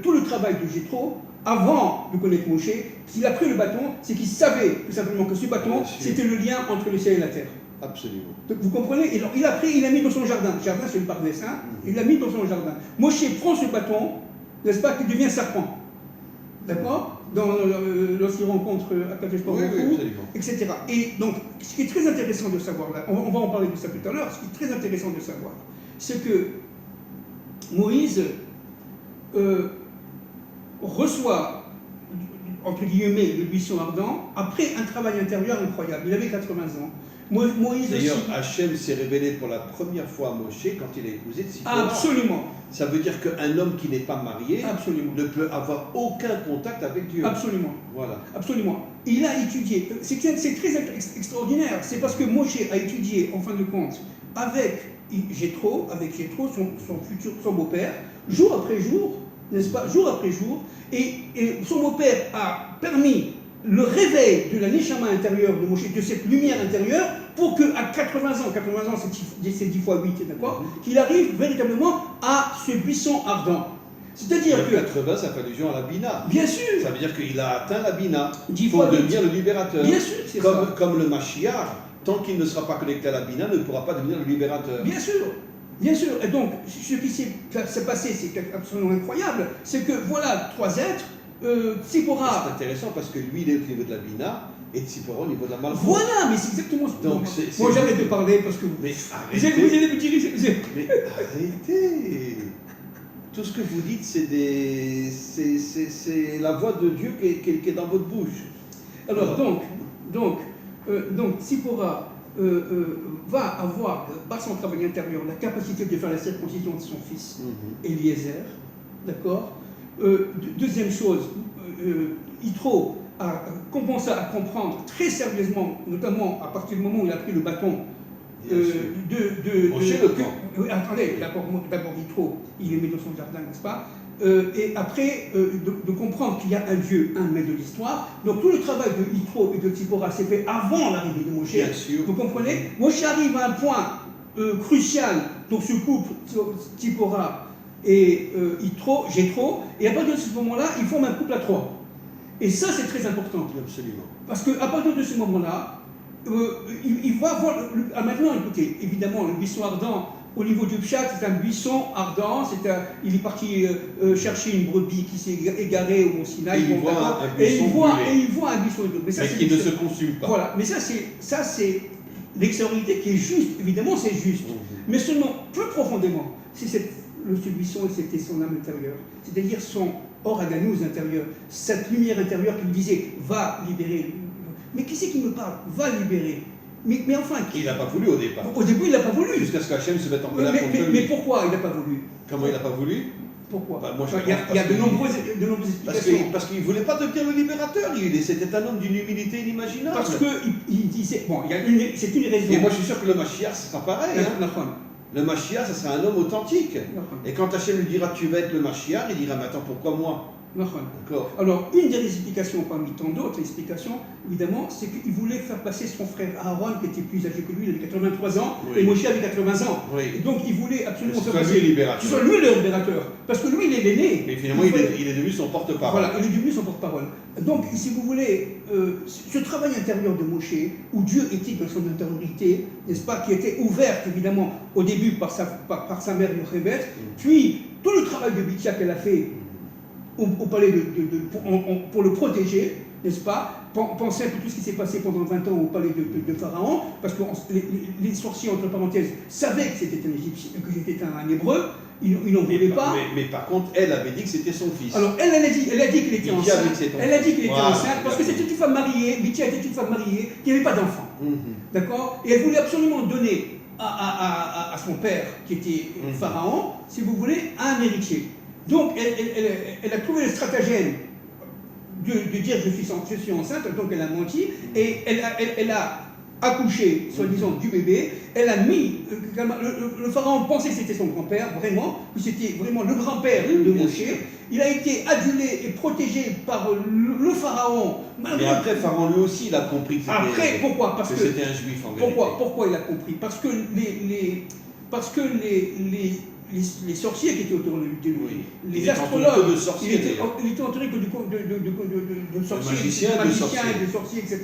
B: tout le travail de Jéthro, avant de connaître Moshe, qu'il a pris le bâton, c'est qu'il savait tout simplement que ce bâton, c'était le lien entre le ciel et la terre.
A: Absolument.
B: Donc vous comprenez? Et alors, il a pris, il l'a mis dans son jardin. Le jardin, c'est le pardes, hein? Il l'a mis dans son jardin. Moshe prend ce bâton, n'est-ce pas, qui devient serpent. D'accord? Lorsqu'il rencontre Akadosh Baruch Hu, etc. Et donc, ce qui est très intéressant de savoir, là, on va en parler de ça tout à l'heure, ce qui est très intéressant de savoir, c'est que Moïse reçoit, entre guillemets, le buisson ardent, après un travail intérieur incroyable. Il avait 80 ans. Moïse
A: D'ailleurs,
B: aussi...
A: Hachem s'est révélé pour la première fois à Moshe quand il a épousé Tzipora.
B: Absolument.
A: Ça veut dire qu'un homme qui n'est pas marié ne peut avoir aucun contact avec Dieu.
B: Absolument.
A: Voilà. Absolument.
B: Il a étudié. C'est très extraordinaire. C'est parce que Moshe a étudié, en fin de compte, avec Jéthro, son beau-père, jour après jour, n'est-ce pas, jour après jour, et son beau-père a permis le réveil de la Neshama intérieure de Moshe, de cette lumière intérieure, pour qu'à 80 ans c'est 10 fois 8, d'accord, qu'il arrive véritablement à ce buisson ardent. C'est-à-dire que...
A: 80, ça fait allusion à la Bina.
B: Bien sûr.
A: Ça veut dire qu'il a atteint la Bina
B: pour
A: devenir le libérateur.
B: Bien sûr, c'est ça.
A: Comme le Mashiach, tant qu'il ne sera pas connecté à la Bina, ne pourra pas devenir le libérateur.
B: Bien sûr. Bien sûr. Et donc, ce qui s'est passé, c'est absolument incroyable. C'est que voilà, 3 êtres, Tzipora...
A: C'est intéressant parce que lui, il est au niveau de la Bina et Tzipora au niveau de la Malchoute.
B: Voilà, mais c'est exactement ça.
A: Donc,
B: moi, j'arrête de parler parce que vous...
A: Mais
B: arrêtez. Vous allez me dire...
A: Mais arrêtez. Tout ce que vous dites, c'est la voix de Dieu qui est dans votre bouche.
B: Alors, donc Tzipora va avoir, par son travail intérieur, la capacité de faire la circoncision de son fils, Eliezer, d'accord. Deuxième chose, Yitro a commencé à comprendre très sérieusement, notamment à partir du moment où il a pris le bâton attendez, d'abord Yitro, il est mis dans son jardin, n'est-ce pas? Et après, de comprendre qu'il y a un Dieu, un maître de l'histoire. Donc tout le travail de Yitro et de Tzipora s'est fait avant l'arrivée de Moshe.
A: Bien sûr.
B: Vous comprenez? Moshe arrive à un point crucial, donc ce couple, Tzipora et Jéthro, et à partir de ce moment-là, ils forment un couple à trois. Et ça, c'est très important.
A: Absolument.
B: Parce qu'à partir de ce moment-là, il va voir. Maintenant, écoutez, évidemment, le buisson ardent, au niveau du Pshat, c'est un buisson ardent. Il est parti chercher une brebis qui s'est égarée au Mont Sinaï. Et il voit un buisson brûlé.
A: Mais qui ne se consume pas.
B: Voilà, mais ça, c'est l'extériorité qui est juste. Évidemment, c'est juste. Mais seulement, plus profondément, c'est ce buisson, c'était son âme intérieure. C'est-à-dire son Oraganous intérieur. Cette lumière intérieure qui lui disait, va libérer. Mais qui c'est qui me parle? Va libérer. Mais enfin...
A: Il n'a pas voulu au départ.
B: Au début, il n'a pas voulu.
A: Jusqu'à ce qu'Hachem se mette en colère contre lui.
B: Mais pourquoi il n'a pas voulu?
A: Comment il n'a pas voulu?
B: Pourquoi?
A: Bah, moi,
B: il y a de nombreuses explications.
A: Parce qu'il ne voulait pas devenir le libérateur. C'était un homme d'une humilité inimaginable.
B: Parce qu'il disait... Bon, c'est une raison.
A: Et moi, je suis sûr que le Mashiach, ce sera pareil. Le Mashiach, ce sera un homme authentique. Et quand Hachem lui dira, tu vas être le Mashiach, il dira, mais attends, pourquoi moi? D'accord.
B: Alors, une des explications, parmi tant d'autres explications, évidemment, c'est qu'il voulait faire passer son frère Aaron, qui était plus âgé que lui, il avait 83 ans, et Moshe avait 80 ans. Et donc, il voulait absolument faire passer...
A: Que
B: ce soit lui le libérateur. Parce que lui, il est l'aîné.
A: Mais finalement, il est devenu son porte-parole.
B: Voilà, il est devenu son porte-parole. Donc, si vous voulez, ce travail intérieur de Moshe, où Dieu était dans son intériorité, n'est-ce pas, qui était ouverte, évidemment, au début par sa mère Yochebed, puis tout le travail de Bitia qu'elle a fait au palais pour le protéger, n'est-ce pas? Pensez à tout ce qui s'est passé pendant 20 ans au palais de Pharaon, parce que les sorciers, entre parenthèses, savaient que c'était un Égyptien, que c'était un Hébreu, ils n'en voulaient pas.
A: Mais par contre, elle avait dit que c'était son fils.
B: Alors, elle a dit qu'il était enceinte. Elle a dit qu'il était enceinte, parce que c'était une femme mariée, Bitia était une femme mariée, qui n'avait pas d'enfant. D'accord? Et elle voulait absolument donner à son père, qui était Pharaon, si vous voulez, un héritier. Donc, elle a trouvé le stratagème de dire je suis enceinte, donc elle a menti, et elle a accouché, soi-disant, du bébé. Elle a mis, le pharaon pensait que c'était son grand-père, vraiment, que c'était vraiment le grand-père de Moshe. Il a été adulé et protégé par le pharaon.
A: Mais après, Pharaon lui aussi, il a compris que c'était...
B: Après, pourquoi? Parce que
A: c'était un juif en vérité.
B: Pourquoi il a compris? Parce que les sorciers qui étaient autour de lui, les astrologues, il était entouré de sorciers, de sorciers, etc.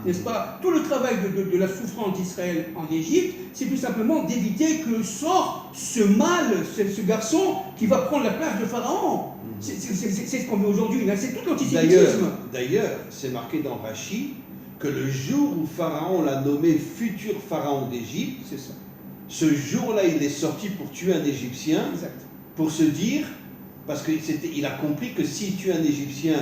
B: N'est-ce pas? Tout le travail de la souffrance d'Israël en Égypte, c'est tout simplement d'éviter que sorte ce mâle, ce garçon qui va prendre la place de Pharaon. C'est ce qu'on veut aujourd'hui, c'est tout l'antisémitisme.
A: D'ailleurs, c'est marqué dans Rachi que le jour où Pharaon l'a nommé futur Pharaon d'Égypte,
B: c'est ça.
A: Ce jour-là, il est sorti pour tuer un Égyptien, pour se dire, parce qu'il a compris que s'il tue un Égyptien,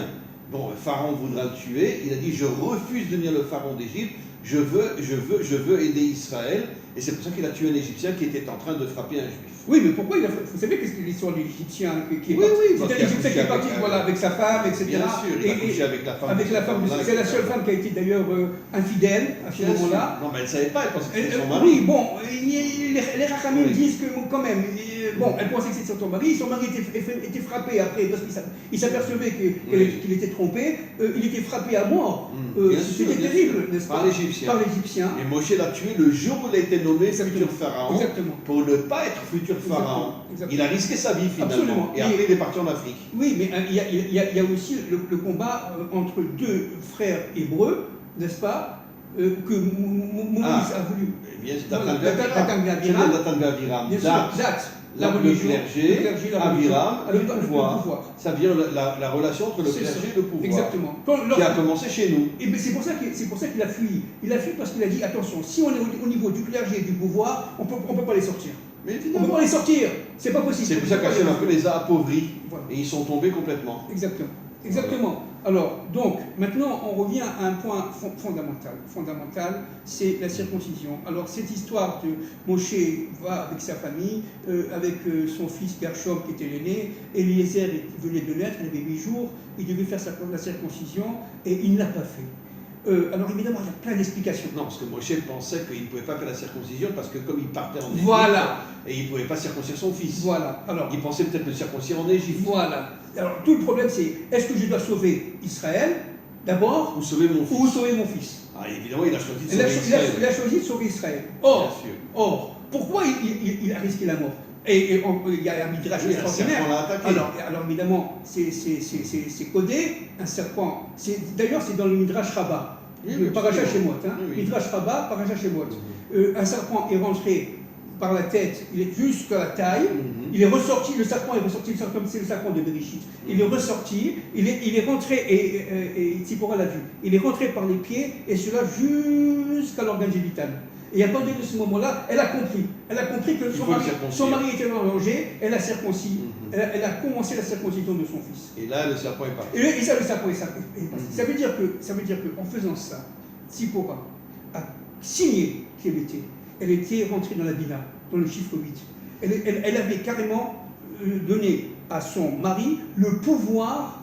A: bon, Pharaon voudra le tuer, il a dit, je refuse de devenir le Pharaon d'Égypte, je veux aider Israël, et c'est pour ça qu'il a tué un Égyptien qui était en train de frapper un Juif.
B: Oui, mais pourquoi il a fait... Vous savez qu'est-ce que l'histoire de l'Égyptien qui est
A: parti,
B: c'est un Égyptien qui est parti avec sa femme, etc.
A: Bien sûr, il a couché avec la femme.
B: C'est la seule femme qui a été d'ailleurs infidèle à ce moment-là.
A: Non, mais elle ne savait pas, elle pensait que c'était son mari.
B: Oui, bon, les Rachamim disent que quand même, bon, elle pensait que c'était son mari était frappé après, parce qu'il s'apercevait qu'il était trompé, il était frappé à mort. C'était terrible, n'est-ce pas? Par l'Égyptien.
A: Et Moshe l'a tué le jour où il a été nommé futur pharaon, pour ne pas être futur pharaon. Il a risqué sa vie finalement.
B: Absolument.
A: Et après il est parti en Afrique.
B: Oui, mais il y a aussi le combat entre deux frères hébreux, n'est-ce pas, que Moïse a voulu.
A: Datan Aviram.
B: La religion,
A: le clergé, Aviram, le pouvoir. Ça vient la relation entre le clergé et le pouvoir.
B: Exactement.
A: Qui a commencé chez nous.
B: Et c'est pour ça qu'il a fui. Il a fui parce qu'il a dit attention, si on est au niveau du clergé et du pouvoir, on peut pas les sortir. On ne peut pas les sortir, c'est pas possible.
A: C'est pour ça qu'Hachem a les a appauvris et ils sont tombés complètement.
B: Exactement. Alors, donc, maintenant, on revient à un point fondamental, c'est la circoncision. Alors, cette histoire de Moshe va avec sa famille, avec son fils Gershom qui était l'aîné, Eliezer venait de naître, il avait 8 jours, il devait faire la circoncision, et il ne l'a pas fait. Alors évidemment, il y a plein d'explications.
A: Non, parce que Moshe pensait qu'il ne pouvait pas faire la circoncision parce que comme il partait en Égypte,
B: voilà.
A: Et il ne pouvait pas circoncire son fils.
B: Voilà. Alors,
A: il pensait peut-être le circoncire en Égypte.
B: Voilà. Alors tout le problème c'est, est-ce que je dois sauver Israël d'abord
A: ou sauver mon fils.
B: Ah,
A: évidemment, il a choisi de sauver Israël.
B: Il a choisi de sauver Israël. Or, pourquoi il a risqué la mort? Et il y a un midrash extraordinaire. Alors évidemment, c'est codé, un serpent. D'ailleurs, c'est dans le midrash Rabbah. Le Paracha Shemot, Midrash Rabbah, Paracha Shemot. Un serpent est rentré par la tête, il est jusqu'à la taille, il est ressorti, le serpent est ressorti, comme c'est le serpent de Bereshit, il est ressorti, il est rentré, et Tzipora l'a vu, il est rentré par les pieds, et cela jusqu'à l'organe génital. Et à partir de ce moment-là, elle a compris que son mari était en danger, elle a circoncis, elle a commencé la circoncision de son fils.
A: Et là, le serpent est parti.
B: Et ça, le serpent est parti. Ça veut dire que, en faisant ça, Tzipora a signé elle était rentrée dans la Bina, dans le chiffre 8. Elle avait carrément donné à son mari le pouvoir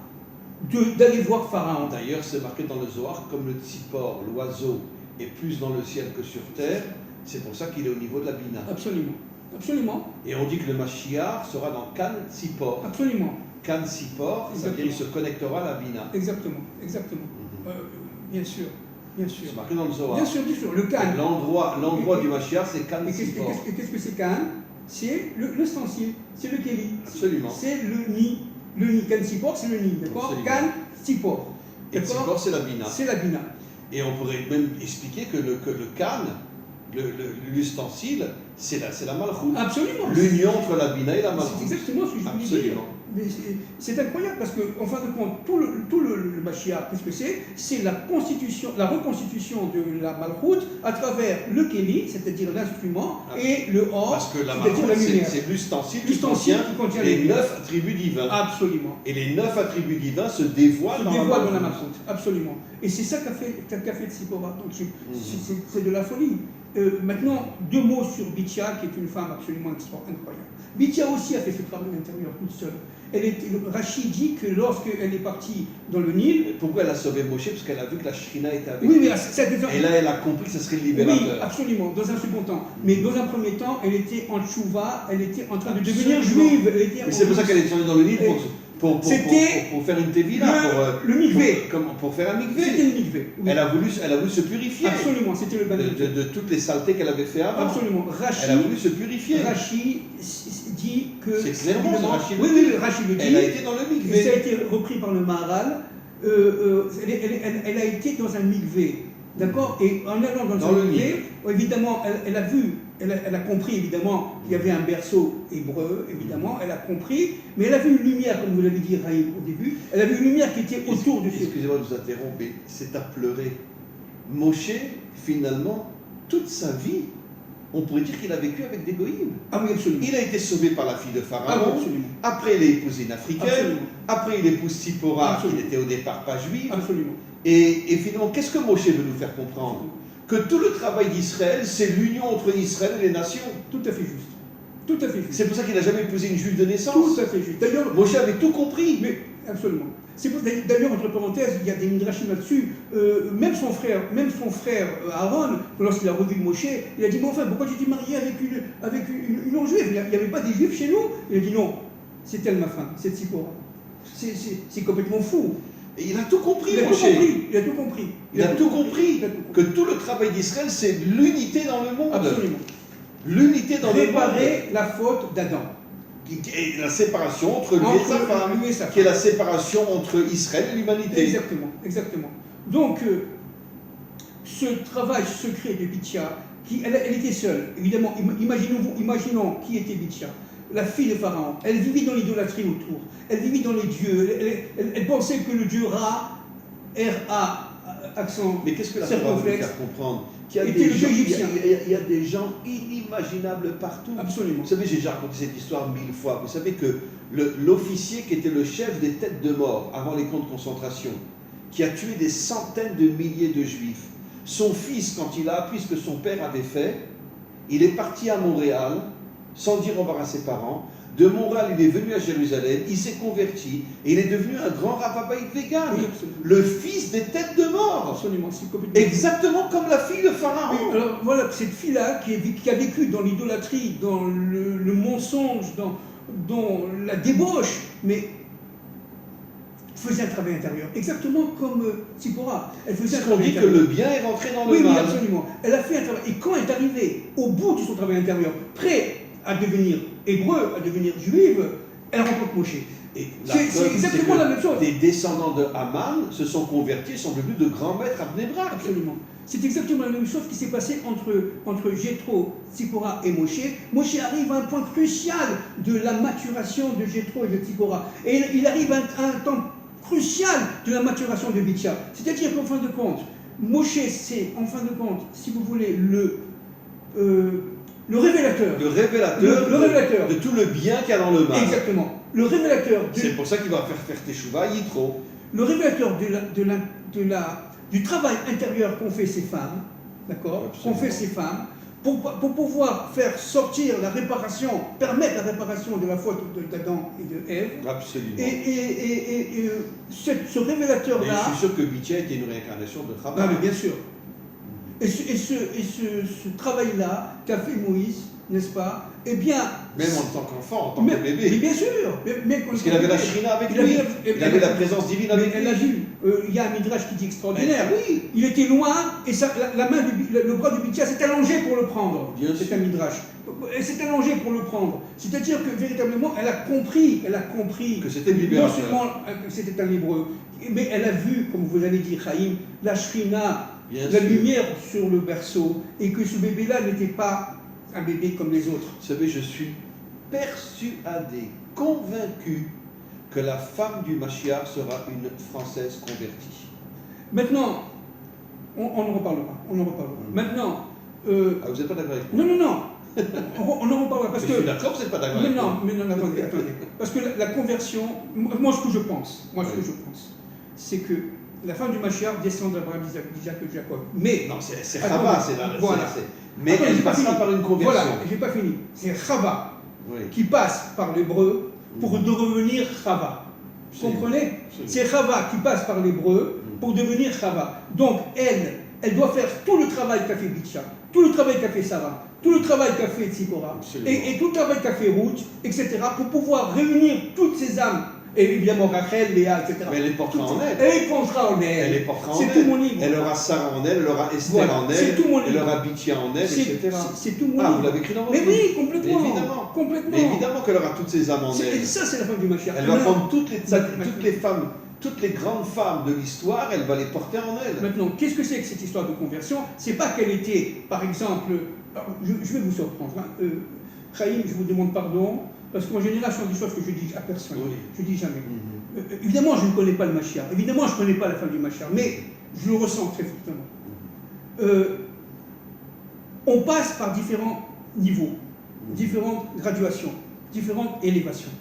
B: d'aller voir Pharaon.
A: D'ailleurs, c'est marqué dans le Zohar, comme le tzipor, l'oiseau, est plus dans le ciel que sur terre, c'est pour ça qu'il est au niveau de la Bina.
B: Absolument. Absolument.
A: Et on dit que le Mashiach sera dans Kan Tzipor.
B: Absolument.
A: Kan Tzipor, ça veut dire qu'il se connectera à la Bina.
B: Exactement. Bien sûr. Bien sûr.
A: C'est marqué dans le Zohar.
B: Bien sûr. Le Kan.
A: L'endroit du Mashiach, c'est Kan Tzipor.
B: Et qu'est-ce que c'est Kan? C'est l'ustensile, c'est le Kéli.
A: Absolument.
B: C'est le nid. Le nid, Kan Tzipor, c'est le nid, d'accord? Kan Tzipor.
A: Et Tzipor, c'est la Bina.
B: C'est la Bina.
A: Et on pourrait même expliquer que le Kan, l'ustensile, c'est la Malchut.
B: Absolument.
A: L'union entre la Bina et la Malchut.
B: C'est exactement ce que je voulais dire.
A: Absolument.
B: C'est incroyable parce qu'en fin de compte, tout le Mashiach, qu'est-ce que c'est? C'est la reconstitution de la Malchut à travers le Kéli, c'est-à-dire l'instrument, et le Or,
A: parce que la Malchut, c'est l'ustensile qui contient les 9 attributs divins.
B: Absolument.
A: Et les 9 attributs divins se dévoilent dans la Malchut.
B: Absolument. Et c'est ça qu'a fait Tzipora. Donc c'est de la folie. Maintenant, 2 mots sur Bitya, qui est une femme absolument incroyable. Bitya aussi a fait ce travail intérieur toute seule. Rachid dit que lorsqu'elle est partie dans le Nil...
A: Pourquoi elle a sauvé Moshe? Parce qu'elle a vu que la Shrina était avec
B: lui.
A: Oui, et là, elle a compris que ce serait le libérateur.
B: Oui, absolument, dans un second temps. Mais dans un premier temps, elle était en tchouva, elle était en train de devenir juive.
A: Mais c'est pour ça qu'elle est descendue dans le Nil pour faire une tevila,
B: le mikvé.
A: Pour faire un mikvé.
B: C'était le mikvé.
A: Oui. Elle a voulu se purifier.
B: Absolument, c'était le banal.
A: De toutes les saletés qu'elle avait fait avant.
B: Absolument.
A: Elle a voulu se purifier.
B: Rachid dit que...
A: C'est clairement Rachid.
B: Oui, Rachid le dit.
A: Elle a été dans le mikvé.
B: Et ça a été repris par le Maharal. Elle a été dans un mikvé. D'accord? Et en allant dans un mikvé, évidemment, elle a compris évidemment qu'il y avait un berceau hébreu, évidemment, elle a compris, mais elle a vu une lumière, comme vous l'avez dit, Raïm, au début, elle a vu une lumière qui était autour de ce...
A: Excusez-moi de vous interrompre, mais c'est à pleurer. Moshe, finalement, toute sa vie, on pourrait dire qu'il a vécu avec des goïms.
B: Ah oui, absolument.
A: Il a été sauvé par la fille de Pharaon,
B: absolument.
A: Après il a épousé une africaine, absolument. Après il épouse Tzipora, qui n'était au départ pas juive.
B: Absolument.
A: Et finalement, qu'est-ce que Moshe veut nous faire comprendre? Que tout le travail d'Israël, c'est l'union entre Israël et les nations.
B: Tout à fait juste. Tout à fait juste.
A: C'est pour ça qu'il n'a jamais épousé une juive de naissance.
B: Tout à fait juste. D'ailleurs,
A: Moshe avait tout compris.
B: Mais absolument. D'ailleurs, entre parenthèses, il y a des midrashim là-dessus. Même son frère Aaron, lorsqu'il a revu Moshe, il a dit, mais enfin, pourquoi tu t'es marié avec une non-juive? Il n'y avait pas des juifs chez nous. Il a dit, non, c'est elle ma femme, c'est Tzipora. C'est complètement fou.
A: Et il a tout compris,
B: Il a tout compris.
A: Il a tout compris. Que tout le travail d'Israël, c'est l'unité dans le monde.
B: Absolument.
A: L'unité dans le monde.
B: Réparer la faute d'Adam.
A: Qui est la séparation entre lui et sa femme. Qui est la séparation entre Israël et l'humanité.
B: Exactement. Donc, ce travail secret de Bitya, elle était seule. Évidemment, imaginons qui était Bitya. La fille de Pharaon, elle vivait dans l'idolâtrie autour, elle vivait dans les dieux, elle pensait que le dieu Ra, R-A, accent
A: Mais qu'est-ce que la Torah veut
B: circonflexe.
A: faire comprendre? Qu'il y a
B: Était
A: des
B: le
A: gens,
B: dieu égyptien.
A: il y a des gens inimaginables partout.
B: Absolument.
A: Vous savez, j'ai déjà raconté cette histoire 1000 fois. Vous savez que l'officier qui était le chef des têtes de mort avant les camps de concentration, qui a tué des centaines de milliers de juifs, son fils, quand il a appris ce que son père avait fait, il est parti à Montréal, sans dire au revoir à ses parents. De Montréal, il est venu à Jérusalem, il s'est converti, et il est devenu un grand rabbin vegan.
B: Oui, absolument.
A: Le fils des têtes de mort.
B: Absolument, c'est complètement.
A: Exactement comme la fille de Pharaon.
B: Oui, alors voilà, cette fille-là qui a vécu dans l'idolâtrie, dans le mensonge, dans la débauche, mais faisait un travail intérieur. Exactement comme Tzipora. Elle faisait un
A: Parce qu'on
B: travail
A: dit que
B: intérieur.
A: le bien est rentré dans le
B: Oui,
A: mal.
B: absolument. Elle a fait un travail. Et quand elle est arrivée au bout de son travail intérieur, prêt à devenir hébreu, à devenir juive, elle rencontre Moshe.
A: Et la
B: C'est
A: preuve,
B: exactement
A: que
B: la même chose.
A: Des descendants de Haman se sont convertis, sont devenus de grands maîtres à Bnei Brak.
B: Absolument. C'est exactement la même chose qui s'est passé entre Jéthro, Tzipora et Moshe. Moshe arrive à un point crucial de la maturation de Jéthro et de Tzipora. Et il arrive à un temps crucial de la maturation de Bitya. C'est-à-dire qu'en fin de compte, Moshe, c'est, en fin de compte, si vous voulez, le révélateur.
A: Le révélateur,
B: Le révélateur.
A: de tout le bien qu'il y a dans le mal.
B: Exactement. Le révélateur
A: C'est pour ça qu'il va faire Teshuvah, Yitro.
B: le révélateur du travail intérieur qu'ont fait ces femmes, d'accord, qu'ont fait ces femmes, pour pouvoir faire sortir la réparation, permettre la réparation de la faute d'Adam et de Ève.
A: Absolument.
B: Et ce
A: Mais
B: révélateur-là.
A: je suis sûr que Bitya était une réincarnation de travail.
B: Ah, mais bien sûr. Et ce travail-là qu'a fait Moïse, n'est-ce pas? Eh bien.
A: Même en tant qu'enfant, en tant
B: mais,
A: que bébé.
B: Mais bien sûr.
A: Parce qu'il avait la Shrina avec lui. Il avait la présence divine avec lui.
B: Elle l'a vu. Il y a un midrash qui dit extraordinaire.
A: Oui.
B: Il était loin et la main le bras du Bitya s'est allongé pour le prendre. C'est un midrash. Elle s'est allongée pour le prendre. C'est-à-dire que véritablement, elle a compris
A: Que c'était libérateur.
B: non seulement que c'était un hébreu, mais elle a vu, comme vous avez dit, Chaim, la Shrina, la lumière sur le berceau, et que ce bébé-là n'était pas un bébé comme les autres.
A: Vous savez, je suis persuadé, convaincu que la femme du Mashiach sera une Française convertie.
B: Maintenant, on en reparlera. Maintenant...
A: Ah, vous n'êtes pas d'accord avec moi?
B: Non. On en reparlera parce que...
A: Je suis d'accord, vous n'êtes pas d'accord avec moi.
B: Mais non, attendez. Parce que la conversion, moi ce que je pense, c'est que la femme du Mashiach descend d'Abraham, d'Isaac et de Jacob. Mais...
A: Non, c'est Chava, c'est la...
B: Voilà.
A: Mais elle passera par une conversion.
B: Voilà, j'ai pas fini. C'est Chava qui passe par l'hébreu pour devenir Chava. Vous comprenez? C'est Chava qui passe par l'hébreu pour devenir Chava. Donc elle doit faire tout le travail qu'a fait Bitya, tout le travail qu'a fait Sarah, tout le travail qu'a fait Tzipora, et tout le travail qu'a fait Ruth, etc., pour pouvoir réunir toutes ces âmes. Et évidemment Rachel, Léa, etc.
A: Mais elle les portera en elle.
B: Elle les portera en elle.
A: Elle les portera en elle.
B: C'est tout mon livre.
A: Elle aura Sarah en elle, elle aura Esther en elle,
B: c'est tout mon livre.
A: elle aura Bitya en elle, etc.
B: C'est tout mon livre.
A: Ah, vous l'avez écrit dans votre livre?
B: Mais oui, complètement.
A: Mais évidemment.
B: Complètement.
A: Mais évidemment qu'elle aura toutes ces âmes en elle.
B: Et ça, c'est la femme du Mashiach.
A: Elle va prendre toutes les femmes, toutes les grandes femmes de l'histoire, elle va les porter en elle.
B: Maintenant, qu'est-ce que c'est que cette histoire de conversion? C'est pas qu'elle était, par exemple... Alors, je vais vous surprendre. Chaim, je vous demande pardon, parce qu'en général, ce sont des choses que je dis à personne.
A: Oui.
B: Je dis jamais. Évidemment, je ne connais pas le Mashiach. Évidemment, je ne connais pas la femme du Mashiach. Mais je le ressens très fortement. On passe par différents niveaux, différentes graduations, différentes élévations.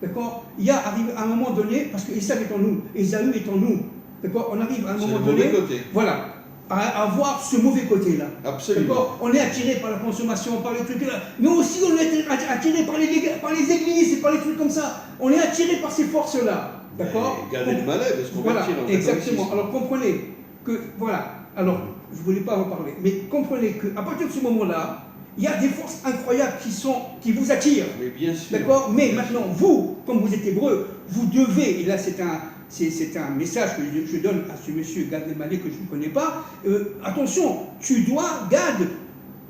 B: D'accord? Il y a arrivé à un moment donné, parce que Esaü est en nous, Ésaü est en nous. D'accord? On arrive à un moment donné. Voilà. À avoir ce mauvais côté-là.
A: Absolument.
B: On est attiré par la consommation, par les trucs là, mais aussi on est attiré par les églises et par les trucs comme ça. On est attiré par ces forces-là. D'accord?
A: Gad Elmaleh, parce qu'on
B: voilà,
A: va tirer en
B: exactement. Alors comprenez que, voilà, alors je ne voulais pas en parler, mais comprenez qu'à partir de ce moment-là, il y a des forces incroyables qui vous attirent.
A: Mais bien sûr.
B: D'accord? Mais maintenant, vous, comme vous êtes hébreu, vous devez, et là c'est un message que je donne à ce monsieur Gad Elmaleh que je ne connais pas. Attention, tu dois, Gad,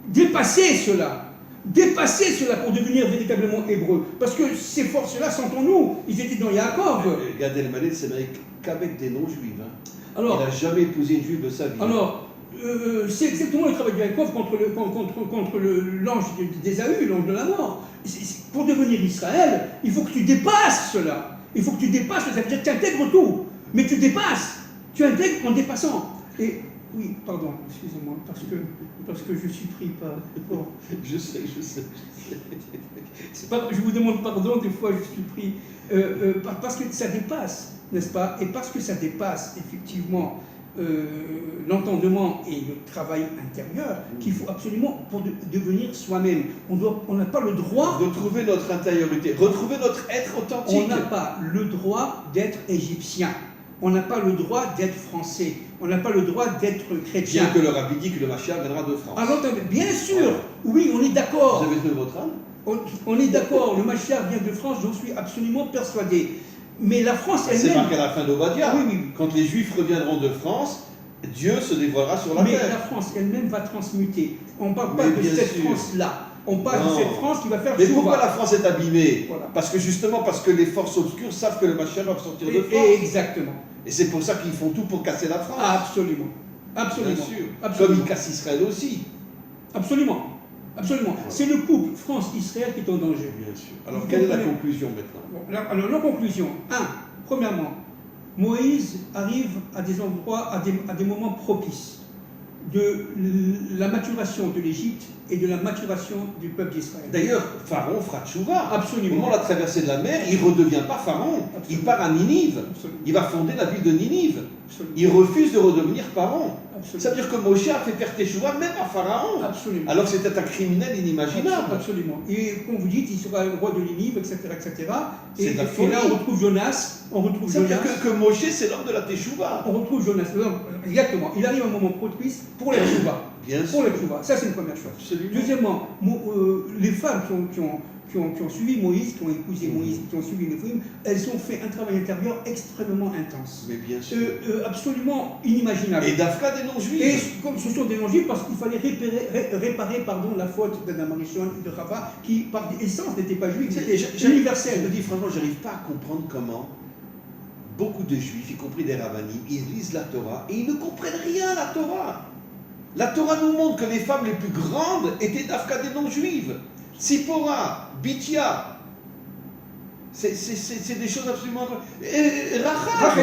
B: dépasser cela. Dépasser cela pour devenir véritablement hébreu. Parce que ces forces-là sont en nous. Ils étaient dans Yaakov.
A: Gad Elmaleh ne s'est marié qu'avec des non-juifs.
B: Alors,
A: il n'a jamais épousé une juive de sa vie.
B: Alors, c'est exactement le travail de Yaakov contre l'ange d'Ésaü, l'ange de la mort. Pour devenir Israël, il faut que tu dépasses cela. Il faut que tu dépasses, ça veut dire que tu intègres tout, mais tu dépasses. Tu intègres en dépassant. Et oui, pardon, excusez-moi, parce que je suis pris par... Bon.
A: Je sais.
B: Je vous demande pardon, des fois je suis pris... parce que ça dépasse, n'est-ce pas? Et parce que ça dépasse, effectivement, l'entendement et le travail intérieur, qu'il faut absolument pour devenir soi-même. On n'a pas le droit...
A: Retrouver notre intériorité, retrouver notre être authentique.
B: On n'a pas le droit d'être égyptien. On n'a pas le droit d'être français. On n'a pas le droit d'être chrétien.
A: Bien que le rabbi dit que le Mashiach viendra de France.
B: Alors, bien sûr, oui, on est d'accord.
A: Vous avez trouvé votre âme?
B: On est d'accord, le Mashiach vient de France, j'en suis absolument persuadé. Mais la France elle-même...
A: C'est marqué à la fin d'Obadiah.
B: Oui.
A: Quand les Juifs reviendront de France, Dieu se dévoilera sur la
B: terre. Mais
A: terre.
B: la France elle-même va transmuter. On ne parle pas de cette France-là. On parle de cette France qui va faire...
A: Mais pourquoi la France est abîmée?
B: Voilà.
A: Parce que les forces obscures savent que le Mashiach va sortir de France.
B: Exactement.
A: Et c'est pour ça qu'ils font tout pour casser la France.
B: Absolument.
A: Bien sûr.
B: Absolument.
A: Comme ils cassent Israël aussi.
B: Absolument. Voilà. C'est le couple France-Israël qui est en danger.
A: Bien sûr. Alors, quelle est la conclusion maintenant?
B: Alors, la conclusion. Premièrement, Moïse arrive à des endroits, à des moments propices de la maturation de l'Égypte et de la maturation du peuple d'Israël.
A: D'ailleurs, Pharaon fera tchouva.
B: Absolument.
A: Au moment de la traversée de la mer, il ne redevient pas Pharaon.
B: Absolument.
A: Il part à Ninive.
B: Absolument.
A: Il va fonder la ville de Ninive.
B: Absolument.
A: Il refuse de redevenir Pharaon.
B: Absolument.
A: Ça veut dire que Moshe a fait faire tchouva même à Pharaon.
B: Absolument.
A: Alors c'était un criminel inimaginable.
B: Absolument. Et comme vous dites, il sera le roi de Ninive, etc. Et
A: la
B: là,
A: folie.
B: on retrouve Jonas.
A: Ça veut dire que Moshe, c'est l'homme de la teshuva.
B: On retrouve Jonas. Exactement. Il arrive à un moment propice pour la teshuva.
A: Bien sûr.
B: Pour la teshuva. Ça, c'est une première chose.
A: Absolument.
B: Deuxièmement, les femmes qui ont suivi Moïse, qui ont épousé Moïse, qui ont suivi les films, elles ont fait un travail intérieur extrêmement intense.
A: Mais bien sûr.
B: Absolument inimaginable.
A: Et d'Afka des non-juifs.
B: Et comme ce sont des non-juifs, parce qu'il fallait réparer la faute d'Adam Arishon et de Rava, qui par essence n'étaient pas juifs, c'était universel.
A: Je me dis franchement, je n'arrive pas à comprendre comment beaucoup de juifs, y compris des rabbinim, ils lisent la Torah et ils ne comprennent rien à la Torah. La Torah nous montre que les femmes les plus grandes étaient d'Afka des non-juives. Sipora, Bithia, c'est des choses absolument... Rachab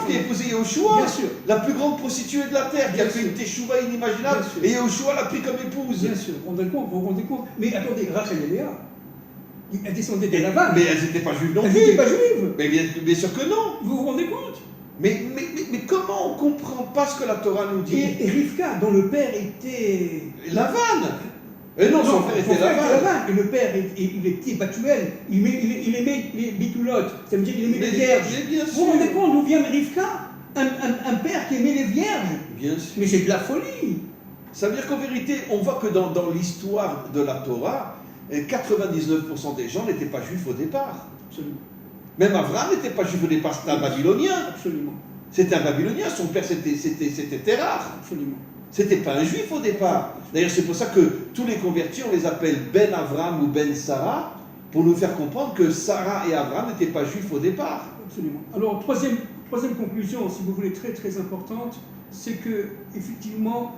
A: qui a épousé Yehoshua, la plus grande prostituée de la terre, qui a fait une teshuva inimaginable, et Yehoshua l'a pris comme épouse.
B: Bien sûr, vous vous rendez compte. Mais attendez, Rachel et Léa, elles descendaient de Lavan.
A: Mais elles n'étaient pas juives non plus.
B: Elles n'étaient pas juives.
A: Mais bien sûr que non.
B: Vous vous rendez compte?
A: Mais comment on ne comprend pas ce que la Torah nous dit?
B: Et Rivka, dont le père était...
A: Lavan. Et non, son frère était Lavan.
B: Et le père, il était Batuel. Il aimait les bitoulottes. Ça veut dire qu'il aimait les vierges. Vous vous rendez compte d'où vient Rivka? Un père qui aimait les vierges.
A: Bien sûr.
B: Mais c'est de la folie.
A: Ça veut dire qu'en vérité, on voit que dans l'histoire de la Torah, 99% des gens n'étaient pas juifs au départ.
B: Absolument.
A: Même Abraham n'était pas juif au départ, c'était un Babylonien.
B: Absolument.
A: C'était un Babylonien, son père c'était Terah.
B: Absolument.
A: C'était pas un juif au départ. D'ailleurs, c'est pour ça que tous les convertis, on les appelle Ben Avraham ou Ben Sarah, pour nous faire comprendre que Sarah et Abraham n'étaient pas juifs au départ.
B: Absolument. Alors, troisième conclusion, si vous voulez, très très importante, c'est que, effectivement,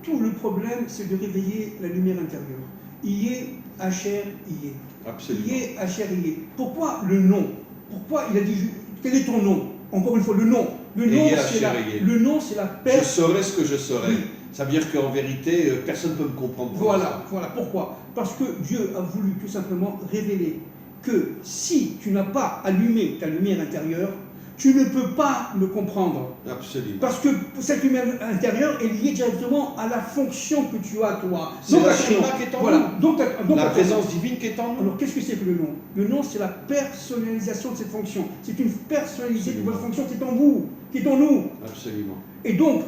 B: tout le problème, c'est de réveiller la lumière intérieure. Ié, Hacher, Ié.
A: Absolument.
B: Ié, Hacher, Ié. Pourquoi le nom? Pourquoi il a dit, quel est ton nom? Encore une fois, le nom. Le nom, c'est la paix.
A: Je saurai ce que je saurai.
B: Oui.
A: Ça veut dire qu'en vérité, personne ne peut me comprendre.
B: Voilà. Pourquoi? Parce que Dieu a voulu tout simplement révéler que si tu n'as pas allumé ta lumière intérieure, tu ne peux pas me comprendre.
A: Absolument.
B: Parce que cette lumière intérieure est liée directement à la fonction que tu as toi.
A: C'est la Shema qui est en nous.
B: Donc,
A: la présence divine qui est en nous.
B: Alors qu'est-ce que c'est que le nom? Le nom, c'est la personnalisation de cette fonction. C'est une personnalisation de votre fonction qui est en vous, qui est en nous.
A: Absolument.
B: Et donc,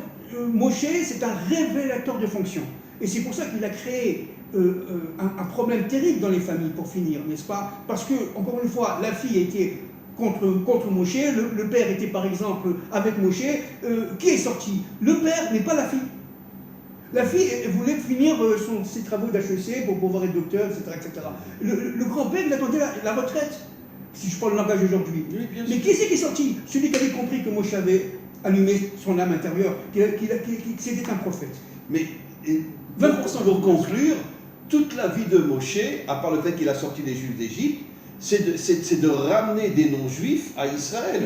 B: Moshe, c'est un révélateur de fonction. Et c'est pour ça qu'il a créé un problème terrible dans les familles, pour finir, n'est-ce pas? Parce que, encore une fois, la fille était contre Moshe, le père était par exemple avec Moshe. Qui est sorti? Le père, mais pas la fille. La fille voulait finir ses travaux d'HEC pour pouvoir être docteur, etc. Le grand-père, il attendait la retraite, si je parle le langage aujourd'hui.
A: Oui,
B: mais qui c'est qui est sorti? Celui qui avait compris que Moshe avait allumé son âme intérieure, que c'était un prophète.
A: Mais
B: 20%
A: pour conclure, toute la vie de Moshe, à part le fait qu'il a sorti les Juifs d'Égypte, c'est de ramener des non-juifs à Israël.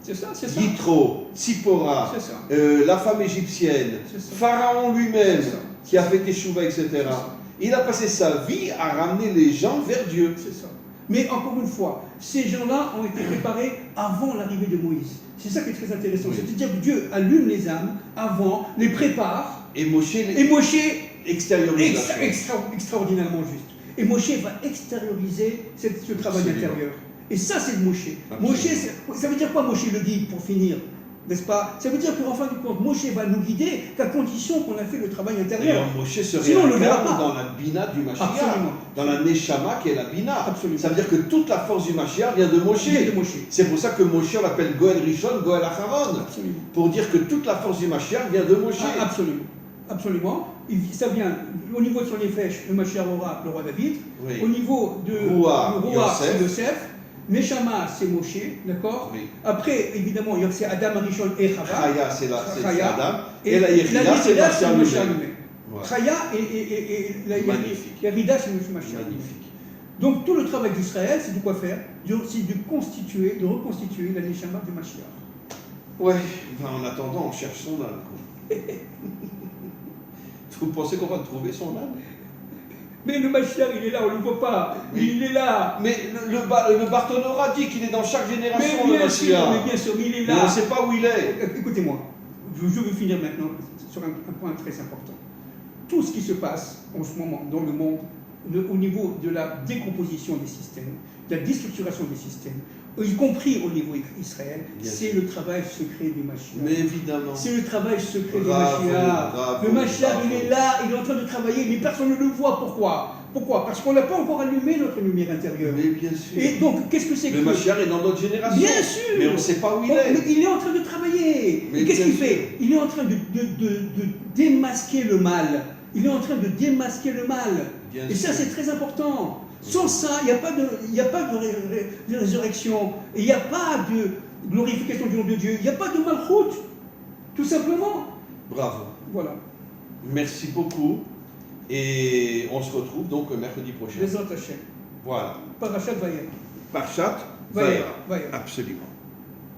B: C'est ça, c'est ça.
A: Yitro, Tzipora,
B: C'est ça.
A: la femme égyptienne,
B: C'est ça.
A: Pharaon lui-même,
B: C'est ça.
A: qui a fait Teshuva, etc.
B: C'est ça.
A: Il a passé sa vie à ramener les gens vers Dieu.
B: C'est ça. Mais encore une fois, ces gens-là ont été préparés avant l'arrivée de Moïse. C'est ça qui est très intéressant.
A: Oui.
B: C'est-à-dire que Dieu allume les âmes avant, les prépare,
A: Et Moshe
B: et Moshe,
A: extériorise la chose.
B: extraordinairement juste. Et Moshe va extérioriser ce travail
A: Absolument.
B: intérieur. Et ça, c'est de Moshe.
A: Absolument.
B: Moshe, ça veut dire quoi Moshe le dit pour finir? N'est-ce pas? Ça veut dire qu'en fin de compte, Moshe va nous guider qu'à condition qu'on a fait le travail intérieur.
A: D'ailleurs, Moshe se
B: Sinon, on le verra
A: réincarne
B: pas.
A: dans la Bina du Mashiach,
B: Absolument.
A: dans la Neshama qui est la Bina.
B: Absolument.
A: Ça veut dire que toute la force du Mashiach vient de Moshe.
B: Vient de Moshe.
A: C'est pour ça que Moshe on l'appelle Goël Rishon, Goël Acharon.
B: Absolument.
A: Pour dire que toute la force du Mashiach vient de Moshe.
B: Ah, absolument. Absolument. Ça vient au niveau de son Nefesh, le Mashiach aura le roi David.
A: Oui.
B: Au niveau de
A: Roua,
B: c'est
A: Yosef.
B: Yosef. Neshama, c'est Moshe, d'accord?
A: Oui.
B: Après, évidemment, c'est Adam Arishon et Chava.
A: Chaya, c'est
B: Chaya.
A: Adam. Et la Yechida, c'est
B: Yechida,
A: Mashiach
B: le Mashiach
A: lui-même.
B: lui-même.
A: Voilà.
B: Chaya et la
A: Magnifique.
B: Yerida, c'est le Mashiach lui-même.
A: Magnifique.
B: Donc tout le travail d'Israël, c'est de quoi faire? C'est de reconstituer la Neshama du Mashiach.
A: Ouais, ben, en attendant, on cherche son âme. quoi. Vous pensez qu'on va trouver son âme?
B: Mais le Mashiach, il est là, on ne le voit pas.
A: Oui.
B: Il est là.
A: Mais le Bartonora dit qu'il est dans chaque génération,
B: Mais
A: le
B: bien sûr,
A: Mashiach.
B: mais bien sûr, mais il est
A: Mais on
B: là.
A: ne sait pas où il est.
B: Écoutez-moi, je veux finir maintenant sur un point très important. Tout ce qui se passe en ce moment dans le monde, au niveau de la décomposition des systèmes, de la déstructuration des systèmes, y compris au niveau Israël,
A: Bien
B: c'est
A: sûr.
B: le travail secret du Mashiach.
A: Mais évidemment.
B: C'est le travail secret
A: Bravo,
B: du Mashiach.
A: bravo,
B: Le Mashiach,
A: bravo.
B: il est là, il est en train de travailler, mais personne ne le voit. Pourquoi? Pourquoi? Parce qu'on n'a pas encore allumé notre lumière intérieure.
A: Mais bien sûr.
B: Et donc, qu'est-ce que c'est que...
A: Le Mashiach est dans notre génération.
B: Bien sûr.
A: Mais on ne sait pas où il
B: Mais
A: est.
B: il est en train de travailler.
A: Mais
B: Et qu'est-ce
A: bien
B: qu'il fait? Il est en train de démasquer le mal. Il est en train de démasquer le mal.
A: Bien
B: Et ça,
A: sûr.
B: c'est très important. Sans ça, il n'y a pas de résurrection. Et il n'y a pas de glorification du nom de Dieu. Il n'y a pas de malchoute. Tout simplement.
A: Bravo.
B: Voilà.
A: Merci beaucoup. Et on se retrouve donc mercredi prochain.
B: Les autres Hachem.
A: Voilà.
B: Parachat Vayera.
A: Parchat
B: Vayera.
A: Vayera.
B: Vayera.
A: Absolument.